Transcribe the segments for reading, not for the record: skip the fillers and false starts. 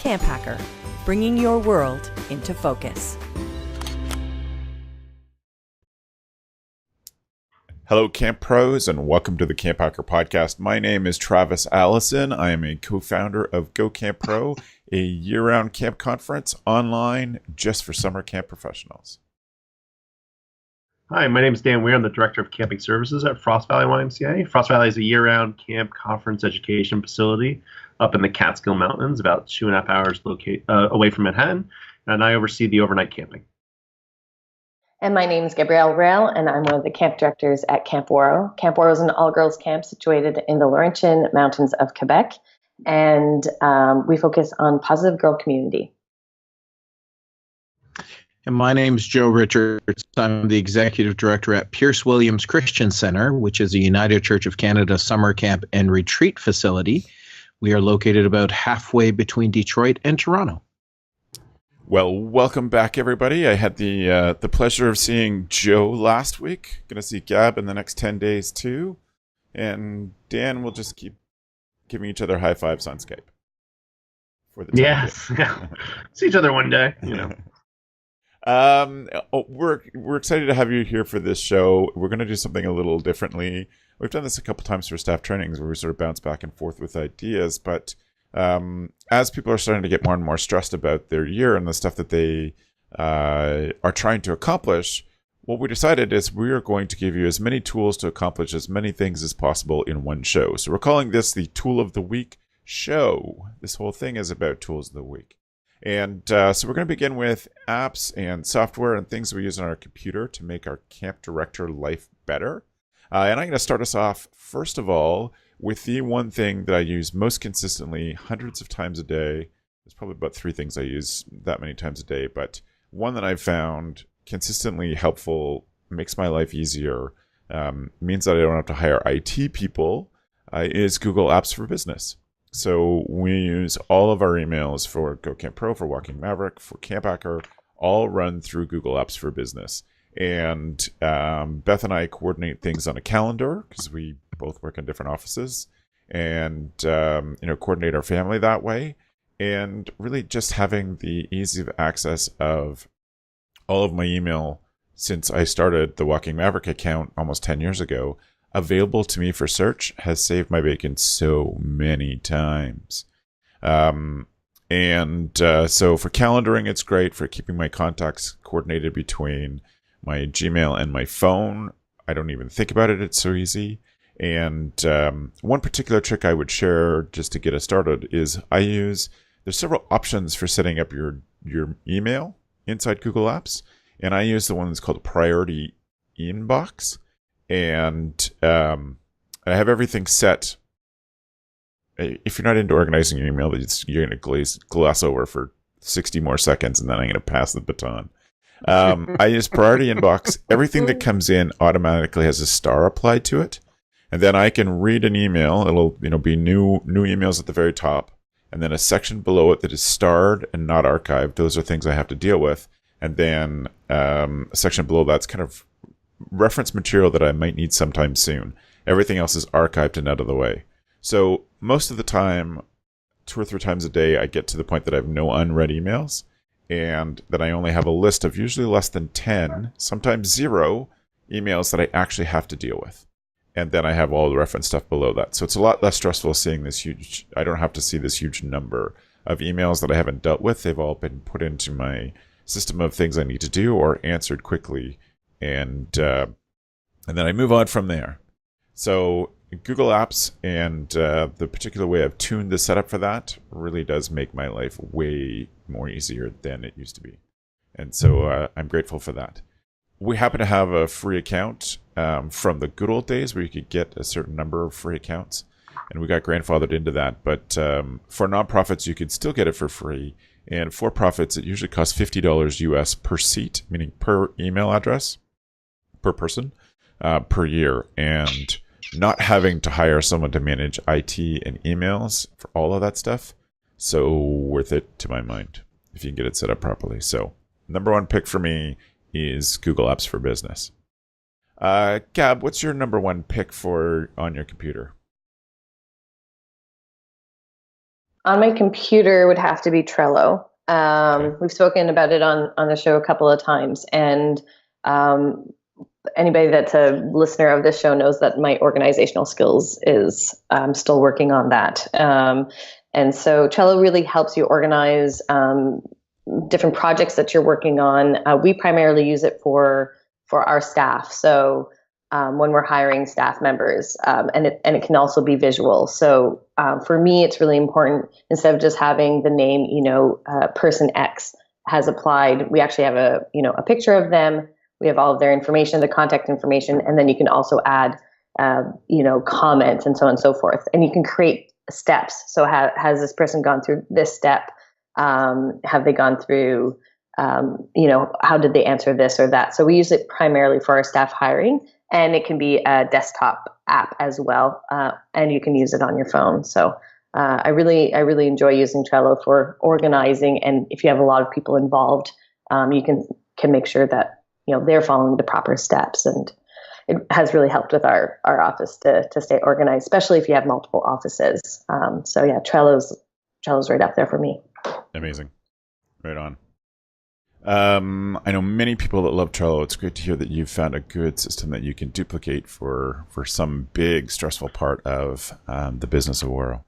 Camphacker, bringing your world into focus. Hello, Camp Pros, and welcome to the Camphacker podcast. My name is Travis Allison. I am a co-founder of Go Camp Pro, a year-round camp conference online just for summer camp professionals. Hi, my name is Dan Wier. I'm the Director of Camping Services at Frost Valley YMCA. Frost Valley is a year-round camp conference education facility up in the Catskill Mountains, about 2.5 hours away from Manhattan, and I oversee the overnight camping. And my name is Gabriele, and I'm one of the camp directors at Camp Waro. Camp Waro is an all-girls camp situated in the Laurentian Mountains of Quebec, and we focus on positive girl community. And my name is Joe Richards. I'm the Executive Director at Pierce Williams Christian Center, which is a United Church of Canada summer camp and retreat facility. We are located about halfway between Detroit and Toronto. Well, welcome back, everybody. I had the pleasure of seeing Joe last week. Going to see Gab in the next 10 days, too. And Dan will just keep giving each other high fives on Skype. For the time yes. See each other one day, you know. We're excited to have you here for this show. We're going to do something a little differently. We've done this a couple times for staff trainings where we sort of bounce back and forth with ideas, but as people are starting to get more and more stressed about their year and the stuff that they are trying to accomplish, what we decided is we are going to give you as many tools to accomplish as many things as possible in one show. So we're calling this the Tool of the Week show. This whole thing is about tools of the week. And so we're going to begin with apps and software and things we use on our computer to make our camp director life better. And I'm going to start us off, first of all, with the one thing that I use most consistently hundreds of times a day. There's probably about 3 things I use that many times a day, but one that I've found consistently helpful, makes my life easier, means that I don't have to hire IT people, is Google Apps for Business. So we use all of our emails for Go Camp Pro, for Walking Maverick, for Camphacker, all run through Google Apps for Business. And Beth and I coordinate things on a calendar because we both work in different offices, and coordinate our family that way. And really just having the ease of access of all of my email since I started the Walking Maverick account almost 10 years ago available to me for search has saved my bacon so many times. So for calendaring, it's great. For keeping my contacts coordinated between my Gmail and my phone, I don't even think about it. It's so easy. And one particular trick I would share just to get us started is there's several options for setting up your email inside Google Apps. And I use the one that's called Priority Inbox. And I have everything set. If you're not into organizing your email, you're going to gloss over for 60 more seconds, and then I'm going to pass the baton. I use Priority Inbox. Everything that comes in automatically has a star applied to it. And then I can read an email. It'll be new emails at the very top. And then a section below it that is starred and not archived. Those are things I have to deal with. And then a section below that's kind of reference material that I might need sometime soon. Everything else is archived and out of the way. So most of the time, 2 or 3 times a day, I get to the point that I have no unread emails, and that I only have a list of usually less than 10, sometimes 0 emails that I actually have to deal with. And then I have all the reference stuff below that. So it's a lot less stressful seeing I don't have to see this huge number of emails that I haven't dealt with. They've all been put into my system of things I need to do or answered quickly. And then I move on from there. So Google Apps and the particular way I've tuned the setup for that really does make my life way more easier than it used to be. And so I'm grateful for that. We happen to have a free account from the good old days where you could get a certain number of free accounts. And we got grandfathered into that. But for nonprofits, you could still get it for free. And for profits, it usually costs $50 US per seat, meaning per email address, per person, per year. And not having to hire someone to manage IT and emails for all of that stuff, so worth it to my mind if you can get it set up properly. So number 1 pick for me is Google Apps for Business. Gab, what's your number 1 pick for on your computer? On my computer would have to be Trello. We've spoken about it on the show a couple of times, and anybody that's a listener of this show knows that my organizational skills is still working on that. And so Trello really helps you organize different projects that you're working on. We primarily use it for our staff. So when we're hiring staff members, and it can also be visual. So for me, it's really important, instead of just having the name, person X has applied, we actually have a picture of them. We have all of their information, the contact information, and then you can also add, comments and so on and so forth. And you can create steps. So has this person gone through this step? Have they gone through, how did they answer this or that? So we use it primarily for our staff hiring, and it can be a desktop app as well. And you can use it on your phone. So I really enjoy using Trello for organizing. And if you have a lot of people involved, you can make sure that, they're following the proper steps. And it has really helped with our office to stay organized, especially if you have multiple offices. So yeah, Trello's right up there for me. Amazing. Right on. I know many people that love Trello. It's great to hear that you've found a good system that you can duplicate for some big stressful part of the business of Wero.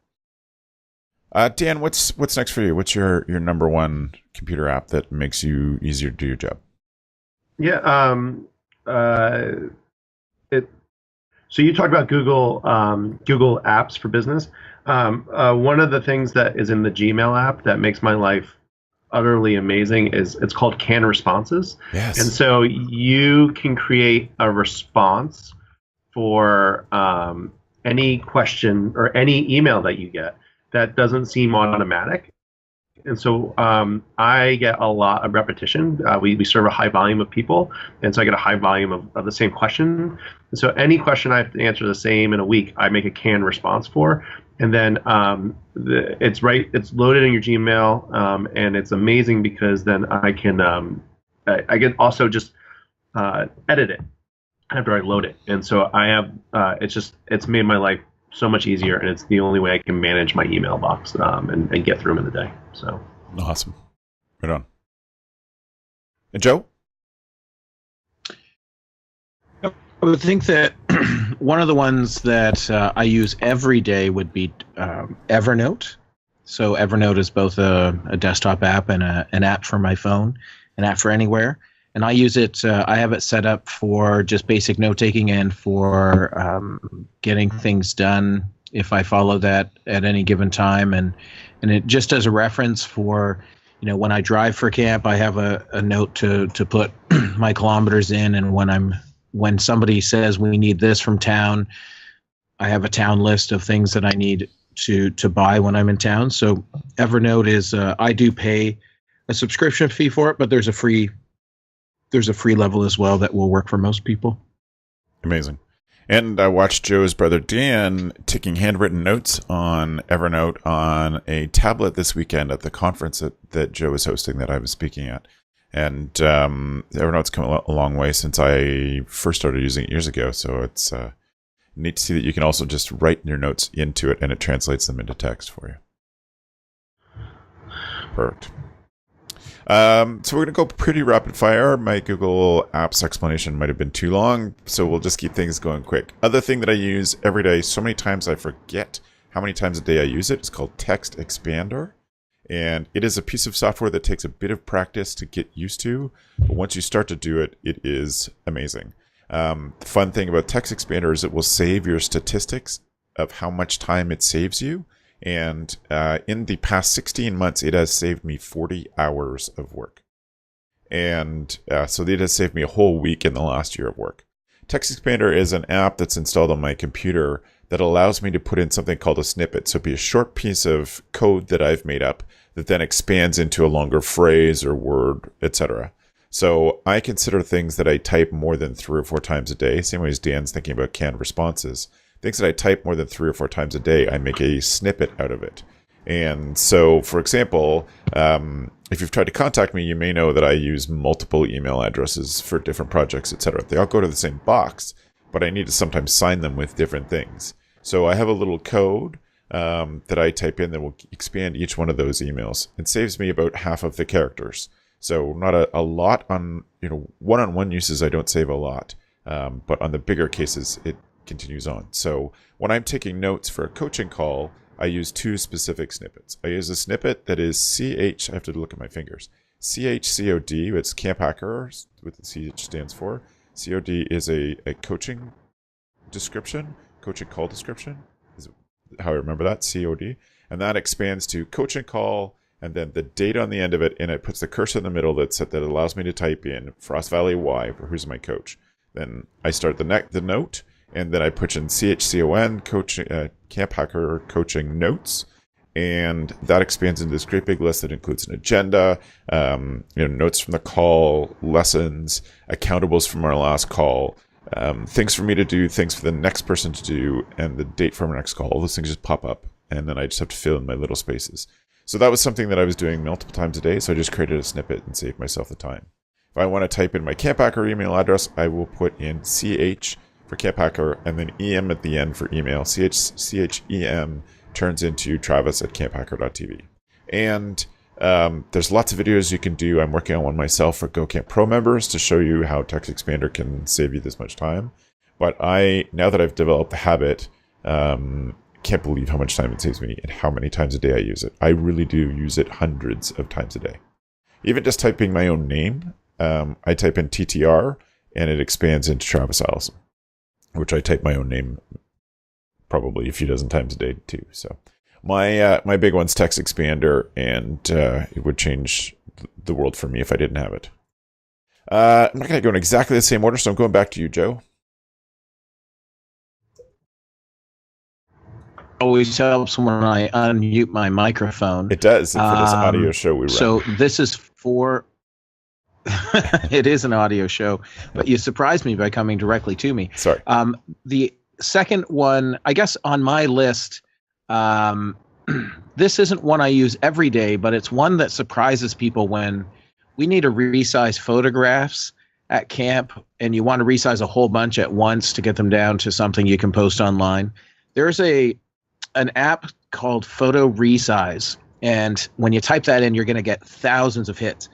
Dan, what's next for you? What's your number one computer app that makes you easier to do your job? Yeah. So you talked about Google Apps for Business. One of the things that is in the Gmail app that makes my life utterly amazing is it's called Canned Responses. Yes. And so you can create a response for any question or any email that you get that doesn't seem automatic. And so I get a lot of repetition. We serve a high volume of people, and so I get a high volume of the same question. And so any question I have to answer the same in a week, I make a canned response for. And then it's loaded in your Gmail, and it's amazing because then I can also just edit it after I load it. And so I have it's made my life so much easier, and it's the only way I can manage my email box and get through them in the day. So awesome. Right on. And Joe? I would think that one of the ones that I use every day would be Evernote. So Evernote is both a desktop app and an app for my phone, an app for anywhere. And I use it, I have it set up for just basic note-taking and for getting things done if I follow that at any given time. And it just as a reference for, when I drive for camp, I have a note to put my kilometers in. And when somebody says we need this from town, I have a town list of things that I need to buy when I'm in town. So Evernote is, I do pay a subscription fee for it, but there's a free level as well that will work for most people. Amazing. And I watched Joe's brother Dan taking handwritten notes on Evernote on a tablet this weekend at the conference that Joe was hosting that I was speaking at. And Evernote's come a long way since I first started using it years ago. So it's neat to see that you can also just write your notes into it and it translates them into text for you. Perfect. So we're going to go pretty rapid fire. My Google Apps explanation might have been too long, so we'll just keep things going quick. Other thing that I use every day, so many times I forget how many times a day I use it. It's called TextExpander, and it is a piece of software that takes a bit of practice to get used to, but once you start to do it, it is amazing. The fun thing about TextExpander is it will save your statistics of how much time it saves you. And in the past 16 months, it has saved me 40 hours of work. And so it has saved me a whole week in the last year of work. TextExpander is an app that's installed on my computer that allows me to put in something called a snippet. So it'd be a short piece of code that I've made up that then expands into a longer phrase or word, etc. So I consider things that I type more than 3 or 4 times a day, same way as Dan's thinking about canned responses. Things that I type more than 3 or 4 times a day, I make a snippet out of it. And so, for example, if you've tried to contact me, you may know that I use multiple email addresses for different projects, etc. They all go to the same box, but I need to sometimes sign them with different things. So I have a little code that I type in that will expand each one of those emails. It saves me about half of the characters. So not a lot on, one-on-one uses, I don't save a lot. But on the bigger cases, it continues on. So when I'm taking notes for a coaching call, I use two specific snippets. I use a snippet that is CH, I have to look at my fingers, CHCOD, it's Camphacker, what the CH stands for. COD is a coaching description, coaching call description, is how I remember that, COD. And that expands to coaching call, and then the date on the end of it, and it puts the cursor in the middle that allows me to type in Frost Valley Y, for who's my coach. Then I start the note, and then I put in CHCON, coaching, Camphacker coaching notes, and that expands into this great big list that includes an agenda, notes from the call, lessons, accountables from our last call, things for me to do, things for the next person to do, and the date for our next call. All those things just pop up, and then I just have to fill in my little spaces. So that was something that I was doing multiple times a day, so I just created a snippet and saved myself the time. If I want to type in my Camphacker email address, I will put in CH for Camphacker and then EM at the end for email. CHEM turns into travis@camphacker.tv. And there's lots of videos you can do. I'm working on one myself for GoCamp Pro members to show you how TextExpander can save you this much time. But now that I've developed the habit, can't believe how much time it saves me and how many times a day I use it. I really do use it hundreds of times a day. Even just typing my own name, I type in TTR and it expands into Travis Allison, which I type my own name probably a few dozen times a day too. So my big one's TextExpander, and it would change the world for me if I didn't have it. I'm not going to go in exactly the same order, so I'm going back to you, Joe. Always helps when I unmute my microphone. It does for this audio show we run. So this is for... It is an audio show, but you surprised me by coming directly to me. Sorry. The second one, I guess on my list, this isn't one I use every day, but it's one that surprises people when we need to resize photographs at camp and you want to resize a whole bunch at once to get them down to something you can post online. There's an app called Photo Resize, and when you type that in, you're going to get thousands of hits.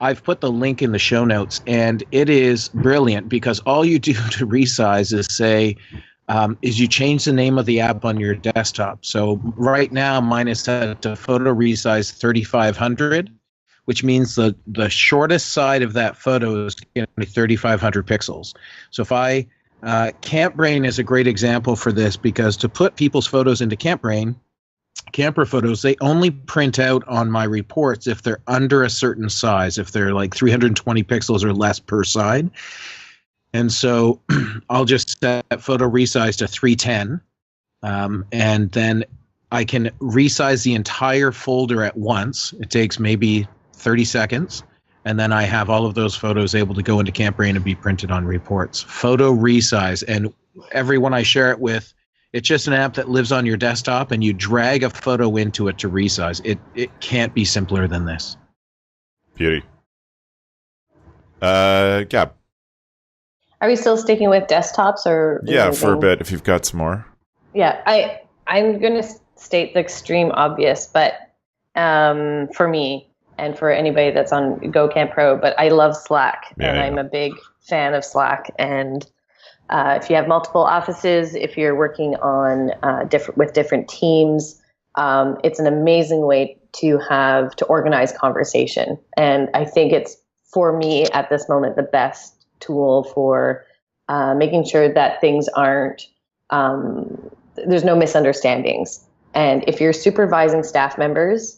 I've put the link in the show notes, and it is brilliant because all you do to resize is you change the name of the app on your desktop. So right now, mine is set to Photo Resize 3500, which means the shortest side of that photo is going to be 3500 pixels. So if CampBrain is a great example for this because to put people's photos into CampBrain, camper photos, they only print out on my reports if they're under a certain size, if they're like 320 pixels or less per side. And so I'll just set Photo Resize to 310, and then I can resize the entire folder at once. It takes maybe 30 seconds. And then I have all of those photos able to go into CampBrain and be printed on reports. Photo Resize. And everyone I share it with, it's just an app that lives on your desktop, and you drag a photo into it to resize. It can't be simpler than this. Beauty. Gab. Are we still sticking with desktops or? Yeah, for a bit, if you've got some more. Yeah, I'm going to state the extreme obvious, but for me, and for anybody that's on GoCamp Pro, but I love Slack, I'm a big fan of Slack. And if you have multiple offices, if you're working on with different teams, it's an amazing way to organize conversation. And I think it's, for me at this moment, the best tool for making sure that things aren't, there's no misunderstandings. And if you're supervising staff members,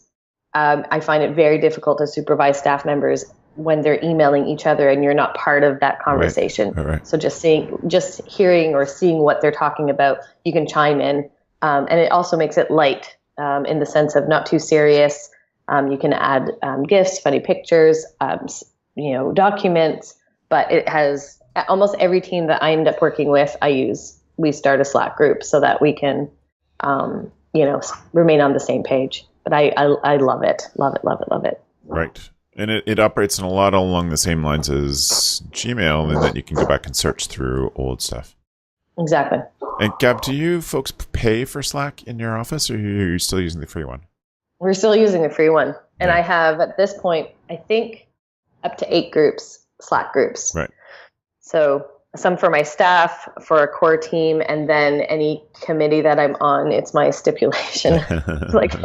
I find it very difficult to supervise staff members when they're emailing each other and you're not part of that conversation. Right. So just hearing or seeing what they're talking about, you can chime in. And it also makes it light in the sense of not too serious. You can add GIFs, funny pictures, documents, but it has almost every team that I end up working with, we start a Slack group so that we can, remain on the same page. But I love it. Love it, love it, love it. Right. And it operates in a lot along the same lines as Gmail, in that you can go back and search through old stuff. Exactly. And Gab, do you folks pay for Slack in your office, or are you still using the free one? We're still using the free one. And I have, at this point, I think up to 8 groups, Slack groups. Right. So some for my staff, for a core team, and then any committee that I'm on, it's my stipulation. like,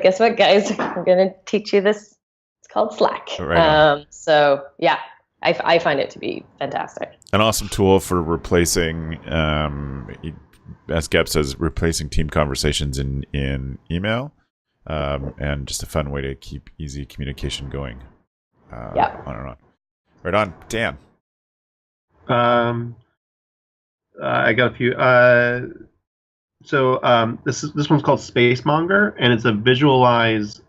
guess what, guys? I'm going to teach you this. It's called Slack. Right. So, yeah, I find it to be fantastic. An awesome tool for replacing, as Gab says, replacing team conversations in email, and just a fun way to keep easy communication going. On and on. Right on, Dan. I got a few. This one's called Space Monger, and it's a visualizer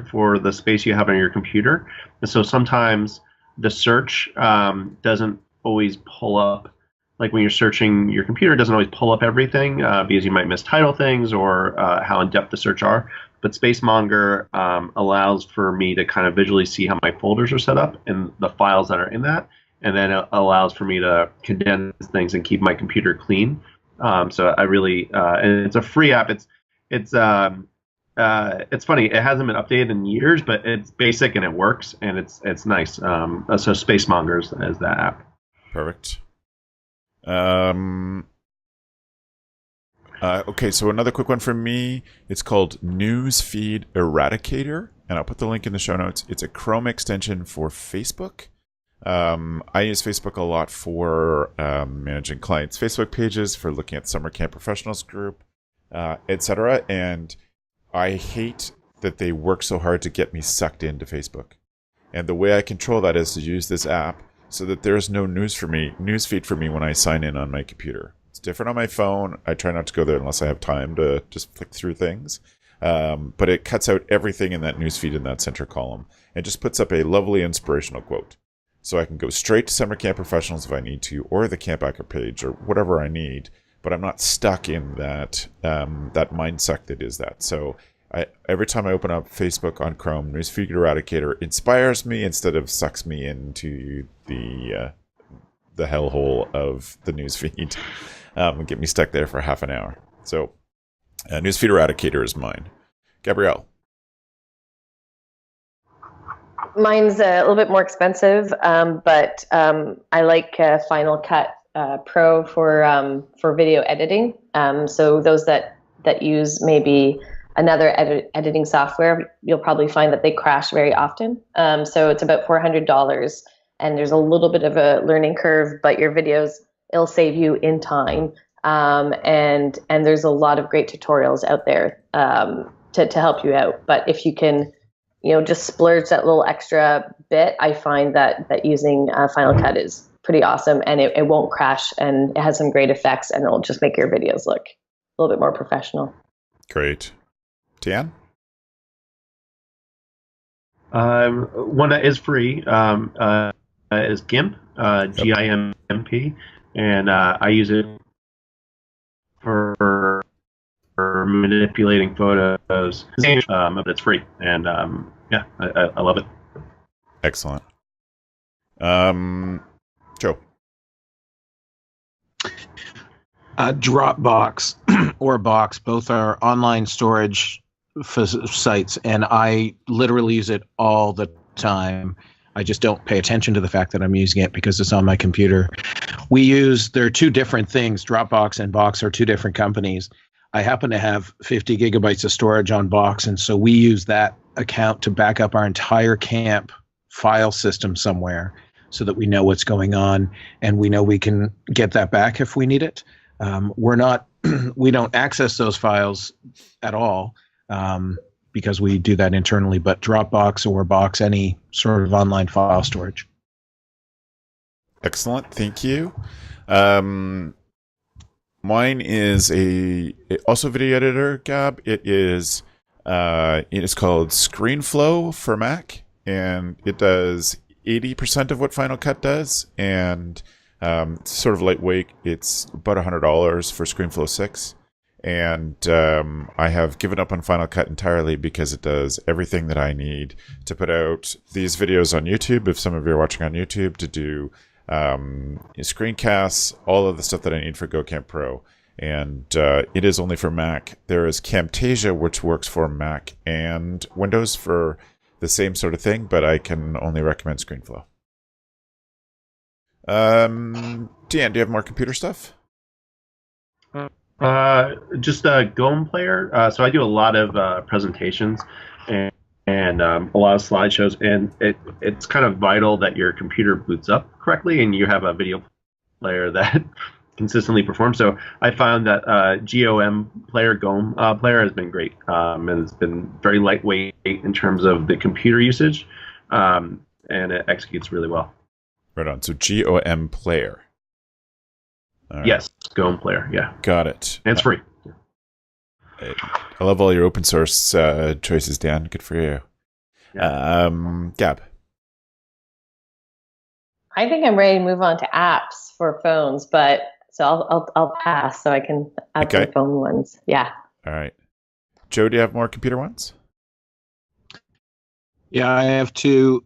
for the space you have on your computer. And so sometimes the search doesn't always pull up. Like when you're searching your computer, it doesn't always pull up everything because you might mistitle things or how in depth the search are. But Space Monger allows for me to kind of visually see how my folders are set up and the files that are in that. And then it allows for me to condense things and keep my computer clean. So I really, and it's a free app. It's funny. It hasn't been updated in years, but it's basic and it works and it's nice. So Space Monger is that app. Perfect. Okay, so another quick one from me. It's called Newsfeed Eradicator, and I'll put the link in the show notes. It's a Chrome extension for Facebook. I use Facebook a lot for managing clients' Facebook pages, for looking at summer camp professionals group, etc. And I hate that they work so hard to get me sucked into Facebook. And the way I control that is to use this app so that there's no newsfeed for me when I sign in on my computer. It's different on my phone. I try not to go there unless I have time to just flick through things. But it cuts out everything in that newsfeed in that center column and just puts up a lovely inspirational quote. So I can go straight to Summer Camp Professionals if I need to, or the Camphacker page, or whatever I need. But I'm not stuck in that that mindset that is that. So every time I open up Facebook on Chrome, Newsfeed Eradicator inspires me instead of sucks me into the hellhole of the newsfeed and get me stuck there for half an hour. So Newsfeed Eradicator is mine. Gabriele. Mine's a little bit more expensive, but I like FinalCut Pro for video editing. So those that use maybe another editing software, you'll probably find that they crash very often. So it's about $400, and there's a little bit of a learning curve, but your videos, it'll save you in time. And there's a lot of great tutorials out there to help you out. But if you can, just splurge that little extra bit, I find that using FinalCut is pretty awesome, and it won't crash, and it has some great effects, and it'll just make your videos look a little bit more professional. Great. Dan? One that is free is GImp, GImp, and I use it for manipulating photos. But it's free, and I love it. Excellent. Joe. Dropbox or Box, both are online storage sites, and I literally use it all the time. I just don't pay attention to the fact that I'm using it because it's on my computer. There are two different things. Dropbox and Box are two different companies. I happen to have 50 gigabytes of storage on Box, and so we use that account to back up our entire camp file system somewhere so that we know what's going on, and we know we can get that back if we need it. We don't access those files at all because we do that internally, but Dropbox or Box, any sort of online file storage. Excellent. Thank you. Mine is also a video editor, Gab. It is called Screenflow for Mac, and it does 80% of what FinalCut does, and it's sort of lightweight. It's about $100 for Screenflow 6, and I have given up on FinalCut entirely because it does everything that I need to put out these videos on YouTube. If some of you are watching on YouTube, to do screencasts, all of the stuff that I need for GoCamp Pro. And it is only for Mac. There is Camtasia, which works for Mac and Windows for the same sort of thing, but I can only recommend Screenflow. Deanne, do you have more computer stuff? Just GOM Player. So I do a lot of presentations and a lot of slideshows, and it's kind of vital that your computer boots up correctly and you have a video player that consistently performs. So I found that GOM Player has been great, and it's been very lightweight in terms of the computer usage, and it executes really well. Right on. So GOM Player. Right. Yes, GOM Player. Yeah. Got it. And it's free. I love all your open source choices, Dan. Good for you. Yeah. Gab. I think I'm ready to move on to apps for phones, but so I'll pass so I can add the phone ones. Yeah. All right. Joe, do you have more computer ones? Yeah, I have two.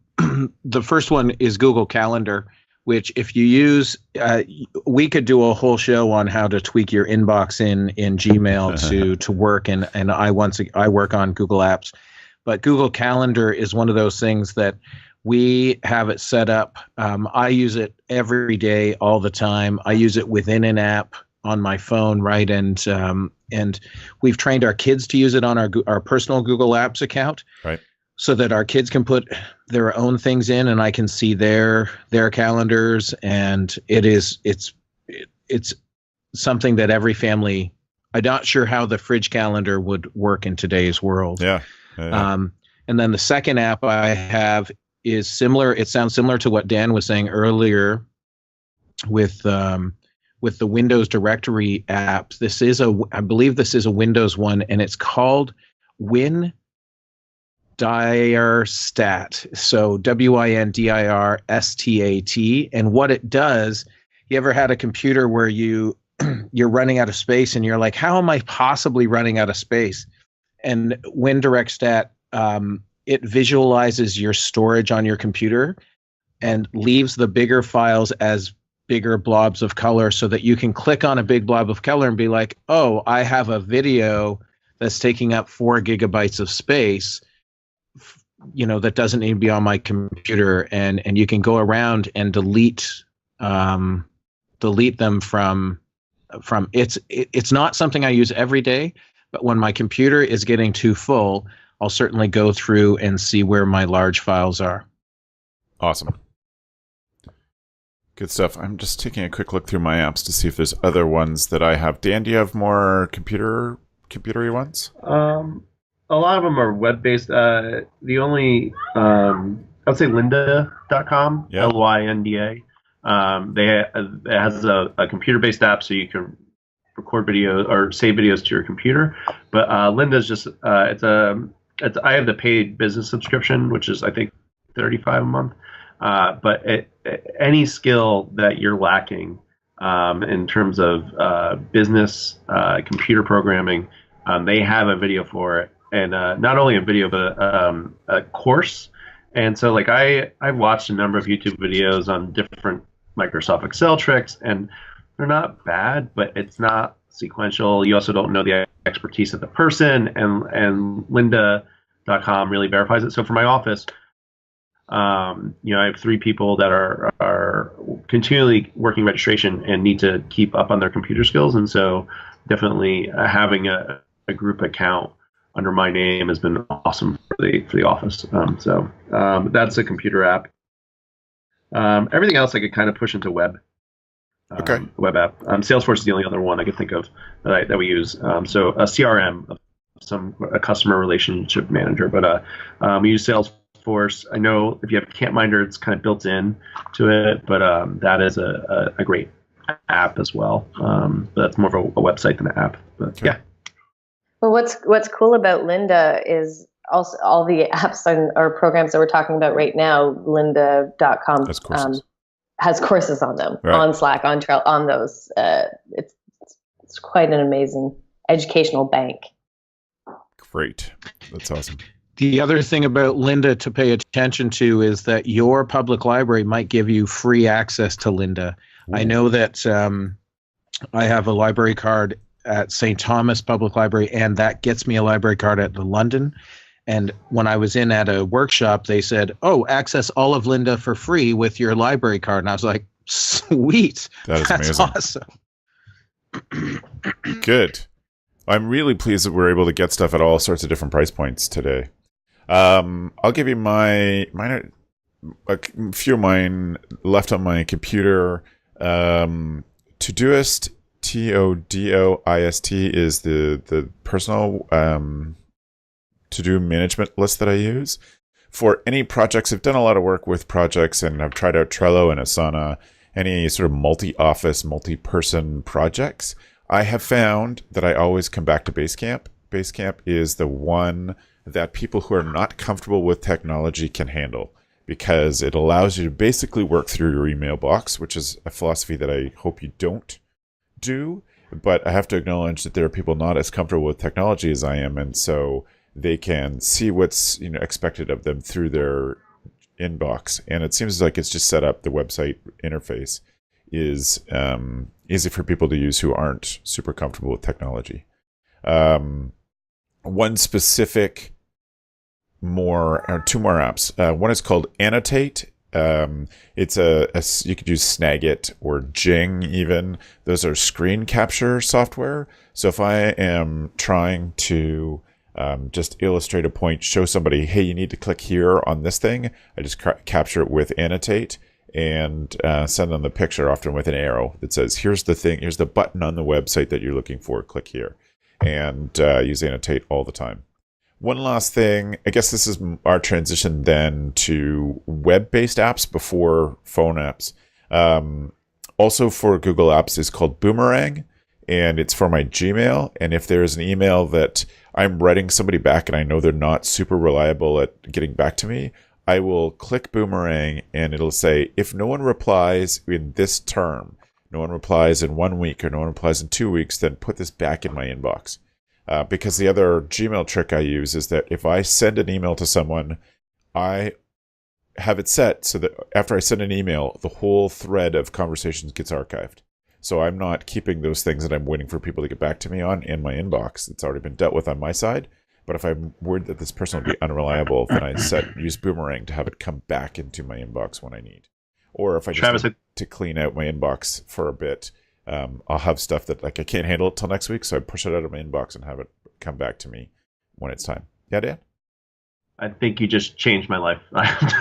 The first one is Google Calendar, which if you use, we could do a whole show on how to tweak your inbox in Gmail to work. And I work on Google Apps, but Google Calendar is one of those things that we have it set up. I use it every day, all the time. I use it within an app on my phone, right? And we've trained our kids to use it on our personal Google Apps account, right? So that our kids can put their own things in, and I can see their calendars. And it's something that every family. I'm not sure how the fridge calendar would work in today's world. Yeah. And then the second app I have is similar. It sounds similar to what Dan was saying earlier with the Windows directory app. I believe this is a Windows one, and it's called WinDirStat. So WINDIRSTAT. And what it does, you ever had a computer where you're running out of space and you're like, how am I possibly running out of space? And WinDirStat, it visualizes your storage on your computer and leaves the bigger files as bigger blobs of color so that you can click on a big blob of color and be like, oh, I have a video that's taking up 4 gigabytes of space, that doesn't need to be on my computer. And you can go around and delete them from it's not something I use every day, but when my computer is getting too full, I'll certainly go through and see where my large files are. Awesome. Good stuff. I'm just taking a quick look through my apps to see if there's other ones that I have. Dan, do you have more computery ones? A lot of them are web-based. The only, I would say lynda.com, Yep. LYNDA. It has a computer-based app so you can record video or save videos to your computer. But Lynda's just, I have the paid business subscription, which is, I think, $35 a month. But any skill that you're lacking in terms of business, computer programming, they have a video for it. And not only a video, but a course. And so, like, I've watched a number of YouTube videos on different Microsoft Excel tricks, and they're not bad, but it's not sequential. You also don't know the expertise of the person, and lynda.com really verifies it. So for my office, I have 3 people that are continually working registration and need to keep up on their computer skills, and so definitely having a group account under my name has been awesome for the office. So that's a computer app. Everything else I could kind of push into web. Okay. Web app. Salesforce is the only other one I could think of that we use. So a CRM, a customer relationship manager, but we use Salesforce. I know if you have CampMinder, it's kind of built in to it, but that is a great app as well. But that's more of a website than an app. But okay. Yeah. Well, what's cool about Lynda is also all the apps or programs that we're talking about right now. Lynda.com has courses on them, right. On Slack, on Trello, on those. It's quite an amazing educational bank. Great. That's awesome. The other thing about Lynda to pay attention to is that your public library might give you free access to Lynda. I know that I have a library card at St. Thomas Public Library, and that gets me a library card at the London. And when I was in at a workshop, they said, "Oh, access all of Lynda for free with your library card." And I was like, "Sweet, that's amazing. Awesome." Good. I'm really pleased that we're able to get stuff at all sorts of different price points today. I'll give you mine. A few of mine left on my computer. Todoist, Todoist is the personal to-do management list that I use for any projects. I've done a lot of work with projects, and I've tried out Trello and Asana, any sort of multi-office, multi-person projects. I have found that I always come back to Basecamp. Basecamp is the one that people who are not comfortable with technology can handle, because it allows you to basically work through your email box, which is a philosophy that I hope you don't do. But I have to acknowledge that there are people not as comfortable with technology as I am, and so they can see what's expected of them through their inbox. And it seems like it's just set up, the website interface is easy for people to use who aren't super comfortable with technology. One specific two more apps. One is called Annotate. It's you could use Snagit or Jing even. Those are screen capture software. So if I am trying to just illustrate a point, show somebody, hey, you need to click here on this thing, I just capture it with Annotate and send them the picture, often with an arrow that says, here's the thing, here's the button on the website that you're looking for, click here. And use Annotate all the time. One last thing, I guess this is our transition then to web-based apps before phone apps. Also for Google Apps is called Boomerang, and it's for my Gmail. And if there's an email that I'm writing somebody back and I know they're not super reliable at getting back to me, I will click Boomerang and it'll say, if no one replies in this term, no one replies in 1 week, or no one replies in 2 weeks, then put this back in my inbox. Because the other Gmail trick I use is that if I send an email to someone, I have it set so that after I send an email, the whole thread of conversations gets archived. So I'm not keeping those things that I'm waiting for people to get back to me on in my inbox. It's already been dealt with on my side. But if I'm worried that this person will be unreliable, then I use Boomerang to have it come back into my inbox when I need. Or if I just need to clean out my inbox for a bit, I'll have stuff that I can't handle it till next week, so I push it out of my inbox and have it come back to me when it's time. Yeah, Dan? I think you just changed my life. That's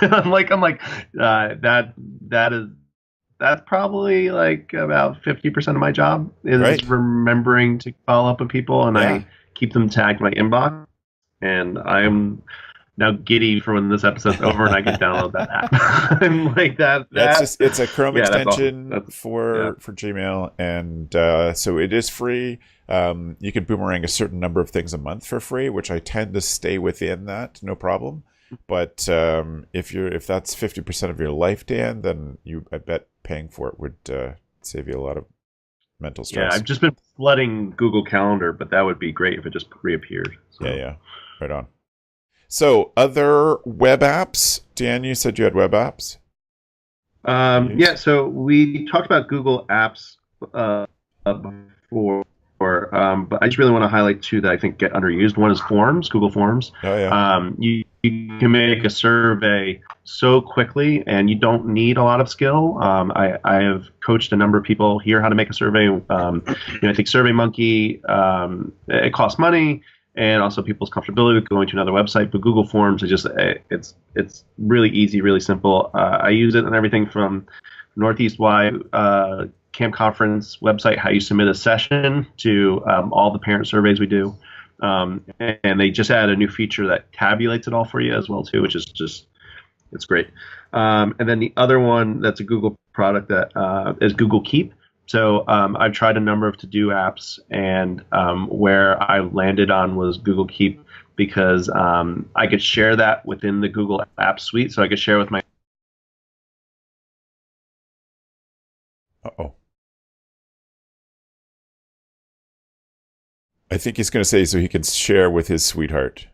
probably like about 50% of my job is remembering to follow up with people, and I keep them tagged in my inbox. And I'm now giddy for when this episode's over and I can download that app. I'm like that. It's a Chrome extension for Gmail, and so it is free. You can Boomerang a certain number of things a month for free, which I tend to stay within that, no problem. But if that's 50% of your life, Dan, then I bet paying for it would save you a lot of mental stress. Yeah, I've just been flooding Google Calendar, but that would be great if it just reappeared. So. Yeah, right on. So, other web apps? Dan, you said you had web apps? So we talked about Google Apps before, but I just really want to highlight two that I think get underused. One is Forms, Google Forms. Oh, yeah. You can make a survey so quickly, and you don't need a lot of skill. I have coached a number of people here how to make a survey. I think SurveyMonkey, it costs money, and also people's comfortability with going to another website. But Google Forms is it's really easy, really simple. I use it in everything from Northeast Y Camp Conference website, how you submit a session, to all the parent surveys we do. And they just add a new feature that tabulates it all for you as well too, which is it's great. And then the other one that's a Google product that is Google Keep. So I've tried a number of to-do apps, and where I landed on was Google Keep, because I could share that within the Google Apps Suite. So I could share with my... Uh-oh. I think he's going to say so he can share with his sweetheart.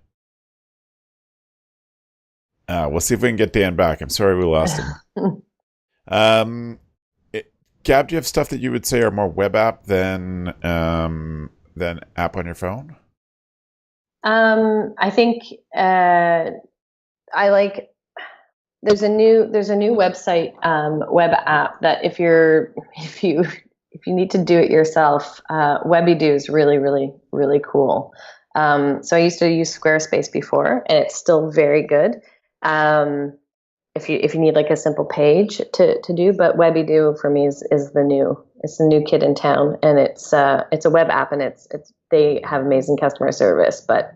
We'll see if we can get Dan back. I'm sorry we lost him. Gab, do you have stuff that you would say are more web app than app on your phone? I think I like. There's a new website web app that if you need to do it yourself, WebbyDo is really, really, really cool. So I used to use Squarespace before, and it's still very good. If you need like a simple page to do, but WebbyDo for me is the new kid in town, and it's a web app, and they have amazing customer service, but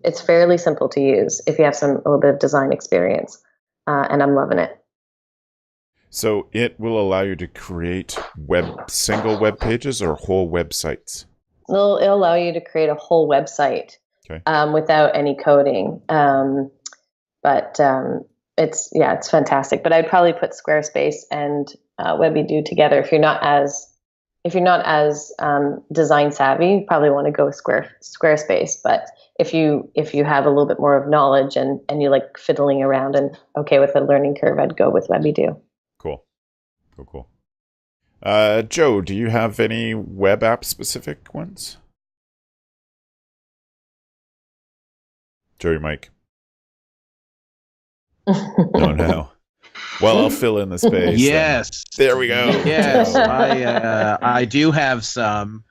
it's fairly simple to use if you have a little bit of design experience, and I'm loving it. So it will allow you to create single web pages or whole websites. It'll allow you to create a whole website, okay, without any coding. But it's fantastic. But I'd probably put Squarespace and WebbyDo together. If you're not as design savvy, you probably want to go with Squarespace. But if you have a little bit more of knowledge and you like fiddling around and okay with a learning curve, I'd go with WebbyDo. Cool. Joe, do you have any web app specific ones? Joe, your mic. Oh no. Well, I'll fill in the space. Yes. There we go. Yes, I do have some.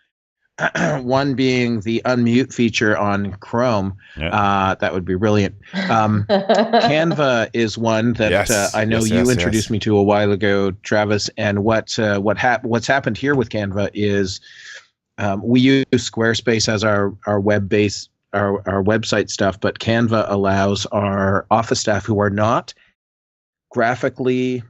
One being the unmute feature on Chrome. Yeah. That would be brilliant. Canva is one that I know you introduced me to a while ago, Travis. And what's happened here with Canva is we use Squarespace as our web-based our website stuff, but Canva allows our office staff who are not graphically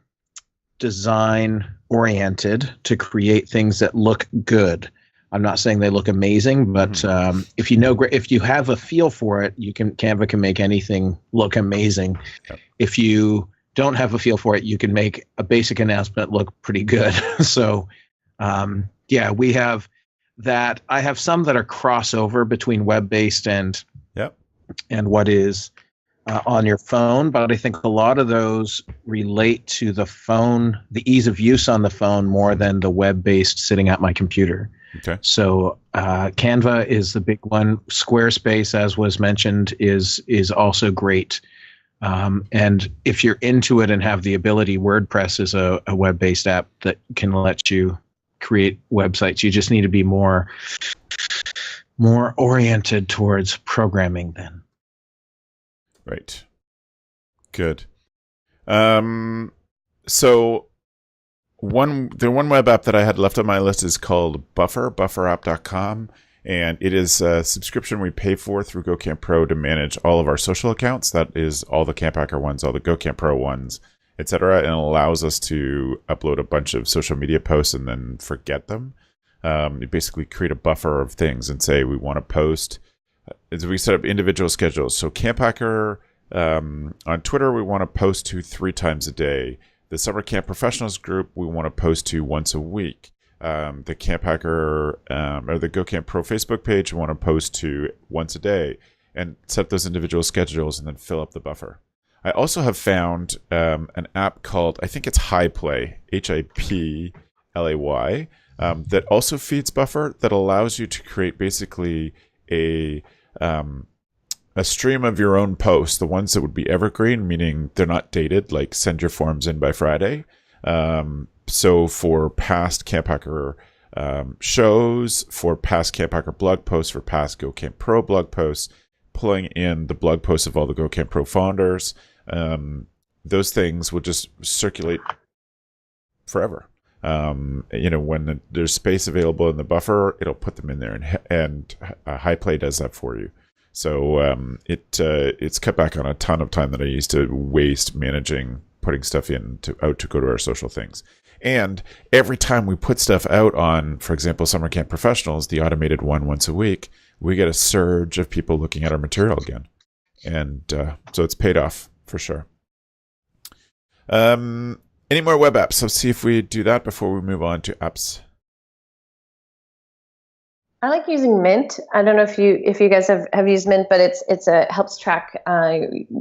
design oriented to create things that look good. I'm not saying they look amazing, but if you have a feel for it, Canva can make anything look amazing. Yep. If you don't have a feel for it, you can make a basic announcement look pretty good. So, we have that. I have some that are crossover between web-based and what is on your phone, but I think a lot of those relate to the phone, the ease of use on the phone more than the web-based sitting at my computer. Okay. So Canva is the big one. Squarespace, as was mentioned, is also great. And if you're into it and have the ability, WordPress is a web-based app that can let you create websites. You just need to be more oriented towards programming then. Right. Good. So the one web app that I had left on my list is called buffer.com, and it is a subscription we pay for through GoCamp Pro to manage all of our social accounts. That is all the Camphacker ones, all the GoCamp Pro ones, etc., and it allows us to upload a bunch of social media posts and then forget them. You basically create a buffer of things and say we want to post. We set up individual schedules. So Camphacker on Twitter, we want to post to 3 times a day. The Summer Camp Professionals group, we want to post to once a week. The Camphacker or the GoCamp Pro Facebook page, we want to post to once a day, and set those individual schedules and then fill up the buffer. I also have found an app called, I think it's Hiplay, Hiplay, that also feeds buffer, that allows you to create basically a stream of your own posts, the ones that would be evergreen, meaning they're not dated, like send your forms in by Friday. So for past Camphacker shows, for past Camphacker blog posts, for past GoCamp Pro blog posts, pulling in the blog posts of all the GoCamp Pro founders, those things will just circulate forever. When there's space available in the buffer, it'll put them in there, and Hiplay does that for you. So it's cut back on a ton of time that I used to waste managing, putting stuff out to go to our social things. And every time we put stuff out on, for example, Summer Camp Professionals, the automated one once a week, we get a surge of people looking at our material again. And so it's paid off for sure. Any more web apps? Let's see if we do that before we move on to apps. I like using Mint. I don't know if you guys have used Mint, but it helps track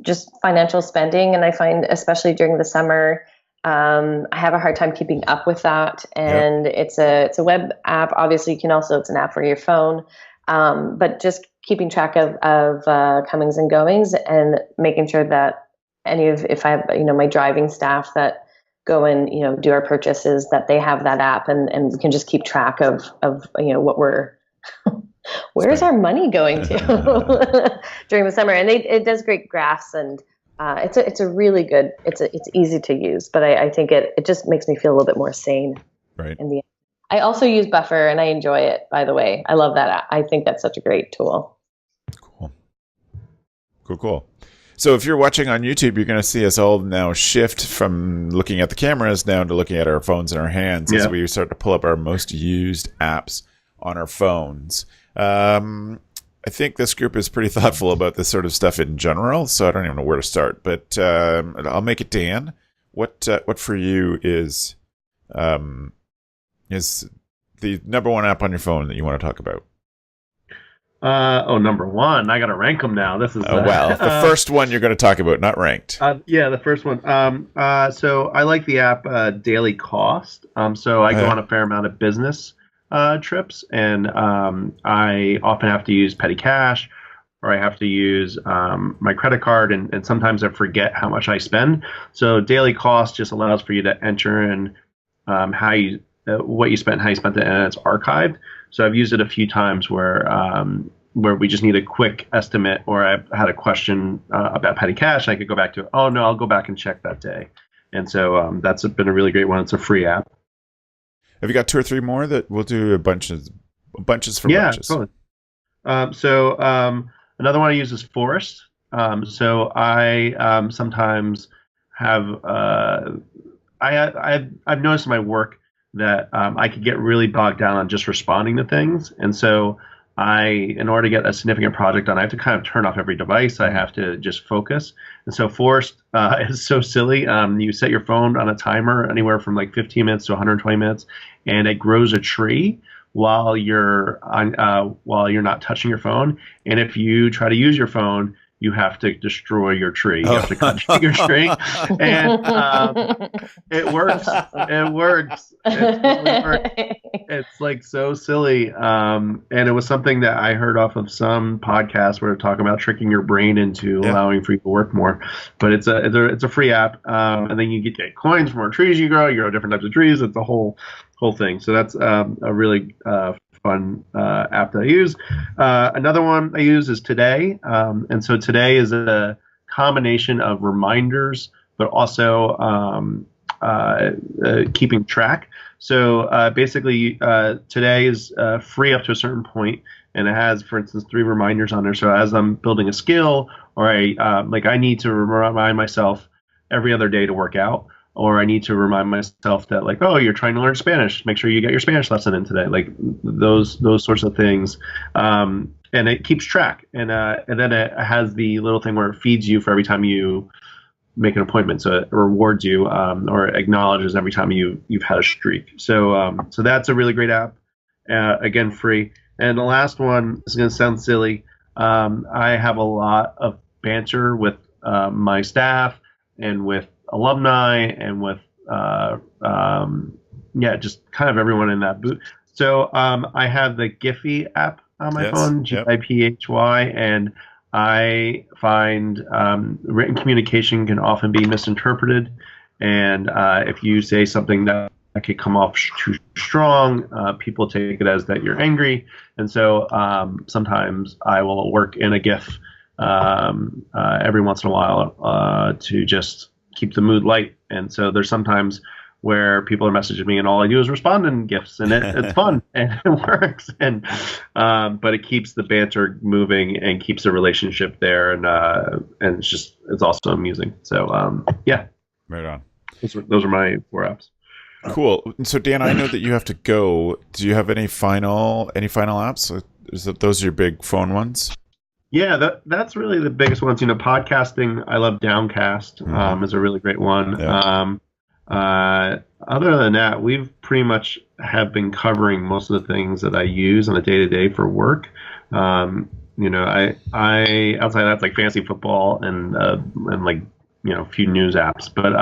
just financial spending, and I find especially during the summer, I have a hard time keeping up with that. And it's a web app. Obviously, it's an app for your phone, but just keeping track of comings and goings, and making sure that if I have my driving staff that go and do our purchases, that they have that app, and we can just keep track of what we're where's our money going to during the summer. And it does great graphs, and it's a really good, it's easy to use, but I think it just makes me feel a little bit more sane. Right. I also use Buffer, and I enjoy it, by the way. I love that app. I think that's such a great tool. Cool. So if you're watching on YouTube, you're going to see us all now shift from looking at the cameras down to looking at our phones in our hands as we start to pull up our most used apps on our phones. I think this group is pretty thoughtful about this sort of stuff in general, so I don't even know where to start. But I'll make it Dan. What for you is the number one app on your phone that you want to talk about? Number one. I got to rank them now. This is the first one you're going to talk about, not ranked. The first one. So I like the app Daily Cost. So I go on a fair amount of business trips, and I often have to use petty cash, or I have to use my credit card, and sometimes I forget how much I spend. So Daily Cost just allows for you to enter in what you spent, how you spent it, and it's archived. So I've used it a few times where we just need a quick estimate, or I had a question about petty cash, and I could go back to, I'll go back and check that day. And so that's been a really great one. It's a free app. Have you got two or three more that we'll do bunches for bunches? Totally. So another one I use is Forest. So I sometimes have I've noticed in my work that I could get really bogged down on just responding to things, and so in order to get a significant project done, I have to kind of turn off every device. I have to just focus. And so Forest is so silly. You set your phone on a timer anywhere from like 15 minutes to 120 minutes, and it grows a tree while you're not touching your phone. And if you try to use your phone, you have to destroy your tree. You have to cut your tree, and it works. It works. It totally works. It's like so silly, and it was something that I heard off of some podcast where they're talking about tricking your brain into allowing for you to work more. But it's a free app, and then you get coins for more trees you grow. You grow different types of trees. It's a whole thing. So that's a really fun app that I use. Another one I use is Today, and so Today is a combination of reminders, but also keeping track. So basically, Today is free up to a certain point, and it has, for instance, 3 reminders on there. So as I'm building a skill, or I need to remind myself every other day to work out, or I need to remind myself that, like, you're trying to learn Spanish, make sure you get your Spanish lesson in today. Like those sorts of things. And it keeps track. And then it has the little thing where it feeds you for every time you make an appointment. So it rewards you, or acknowledges every time you've had a streak. So that's a really great app. Again, free. And the last one is going to sound silly. I have a lot of banter with my staff and with alumni and with just kind of everyone in that booth. So I have the Giphy app on my phone, GIPHY, and I find written communication can often be misinterpreted, and if you say something that could come off too strong, people take it as that you're angry, and so sometimes I will work in a GIF every once in a while to just keep the mood light. And so there's sometimes where people are messaging me and all I do is respond in GIFs, and it's fun and it works, and but it keeps the banter moving and keeps the relationship there, and it's also amusing. So right on. Those are my 4 apps. Cool. So Dan, I know that you have to go. Do you have any final apps? Those are your big phone ones? Yeah, that's really the biggest ones. Podcasting, I love Downcast. Is a really great one. Yeah. Other than that, we've pretty much have been covering most of the things that I use on a day-to-day for work. I outside that's like fantasy football and like a few news apps, but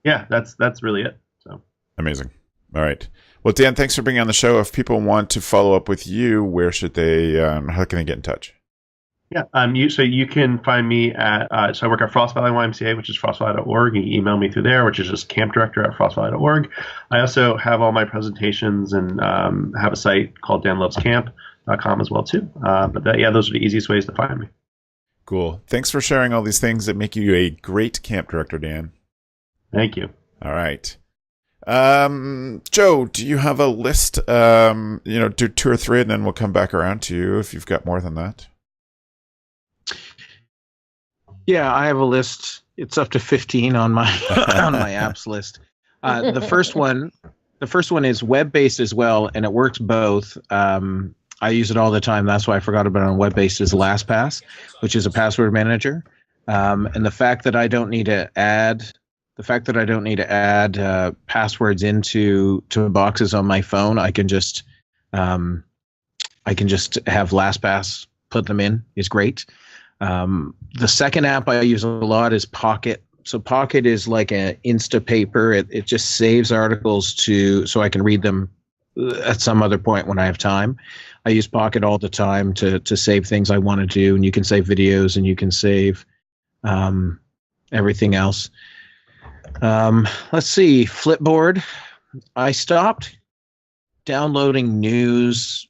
yeah, that's really it. So amazing. All right. Well, Dan, thanks for being on the show. If people want to follow up with you, where should they? How can they get in touch? Yeah, you can find me at so I work at Frost Valley YMCA, which is frostvalley.org. You can email me through there, which is just campdirector@frostvalley.org. I also have all my presentations and have a site called danlovescamp.com as well too. But those are the easiest ways to find me. Cool. Thanks for sharing all these things that make you a great camp director, Dan. Thank you. All right. Joe, do you have a list? Do 2 or 3, and then we'll come back around to you if you've got more than that. Yeah, I have a list. It's up to 15 on my on my apps list. The first one is web-based as well, and it works both. I use it all the time. That's why I forgot about it on web-based is LastPass, which is a password manager. And the fact that I don't need to add passwords into boxes on my phone, I can just have LastPass put them in is great. The second app I use a lot is Pocket. So Pocket is like an Instapaper. It just saves articles so I can read them at some other point when I have time. I use Pocket all the time to save things I want to do, and you can save videos and you can save everything else. Let's see, Flipboard. I stopped downloading news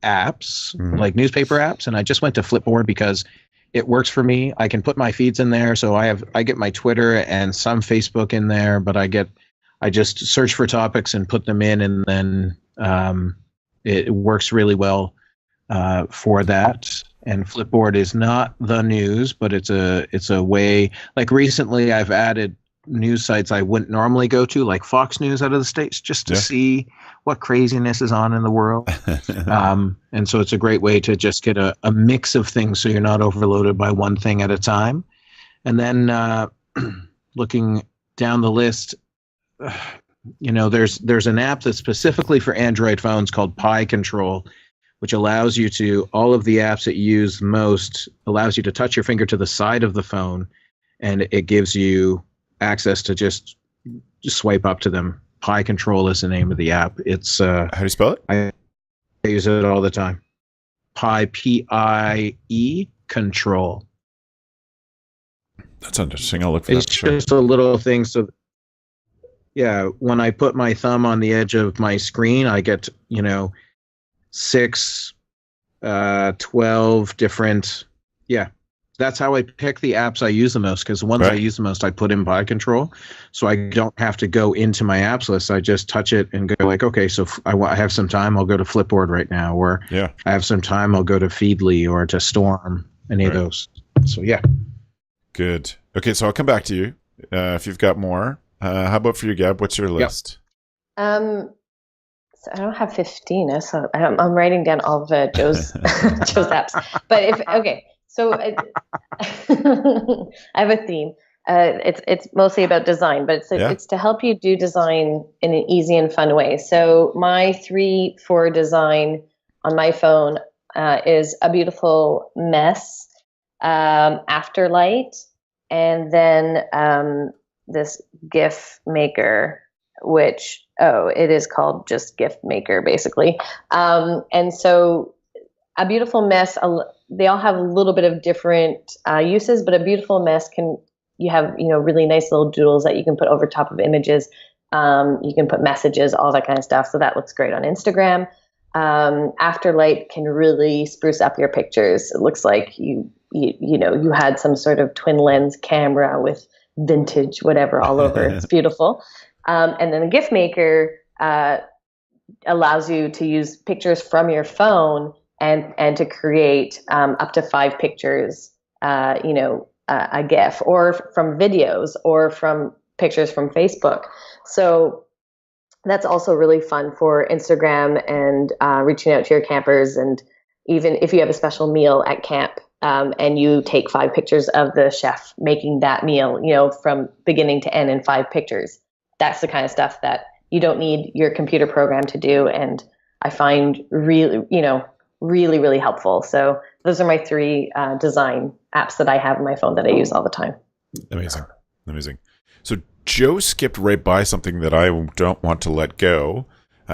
apps, like newspaper apps, and I just went to Flipboard because it works for me. I can put my feeds in there, so I get my Twitter and some Facebook in there, but I just search for topics and put them in, and then it works really well for that. And Flipboard is not the news, but it's a way. Like recently, I've added news sites I wouldn't normally go to, like Fox News out of the States, just to see what craziness is on in the world. And so it's a great way to just get a mix of things so you're not overloaded by one thing at a time. And then looking down the list, there's an app that's specifically for Android phones called PIEControl, which allows you to, all of the apps that you use most, allows you to touch your finger to the side of the phone, and it gives you access to just swipe up to them. PIEControl is the name of the app. It's how do you spell it? I use it all the time. PIE Control. That's interesting. I'll look for it's that. Sure. Just a little thing. So, yeah, when I put my thumb on the edge of my screen, I get 6, 12 different. Yeah. That's how I pick the apps I use the most, because the ones I use the most I put in PIEControl, so I don't have to go into my apps list. I just touch it and go like, okay, so I have some time, I'll go to Flipboard right now, or I have some time, I'll go to Feedly or to Storm, any of those. So yeah. Good. Okay, so I'll come back to you if you've got more. How about for you, Gab? What's your list? So I don't have 15, so I'm writing down all of Joe's apps. But So I have a theme. It's mostly about design, but it's to help you do design in an easy and fun way. So my 3 for design on my phone is A Beautiful Mess, Afterlight, and then this GIFMaker, which it is called just GIFMaker basically. And so A Beautiful Mess. They all have a little bit of different uses, but A Beautiful Mess you have really nice little doodles that you can put over top of images. You can put messages, all that kind of stuff. So that looks great on Instagram. Afterlight can really spruce up your pictures. It looks like you had some sort of twin lens camera with vintage whatever all over. It's beautiful. And then the GIFMaker allows you to use pictures from your phone and to create up to 5 pictures, a GIF, or from videos, or from pictures from Facebook. So that's also really fun for Instagram and reaching out to your campers. And even if you have a special meal at camp, and you take 5 pictures of the chef making that meal, from beginning to end in 5 pictures. That's the kind of stuff that you don't need your computer program to do, and I find really, really, really helpful. So those are my 3 design apps that I have on my phone that I use all the time. Amazing. So Joe skipped right by something that I don't want to let go.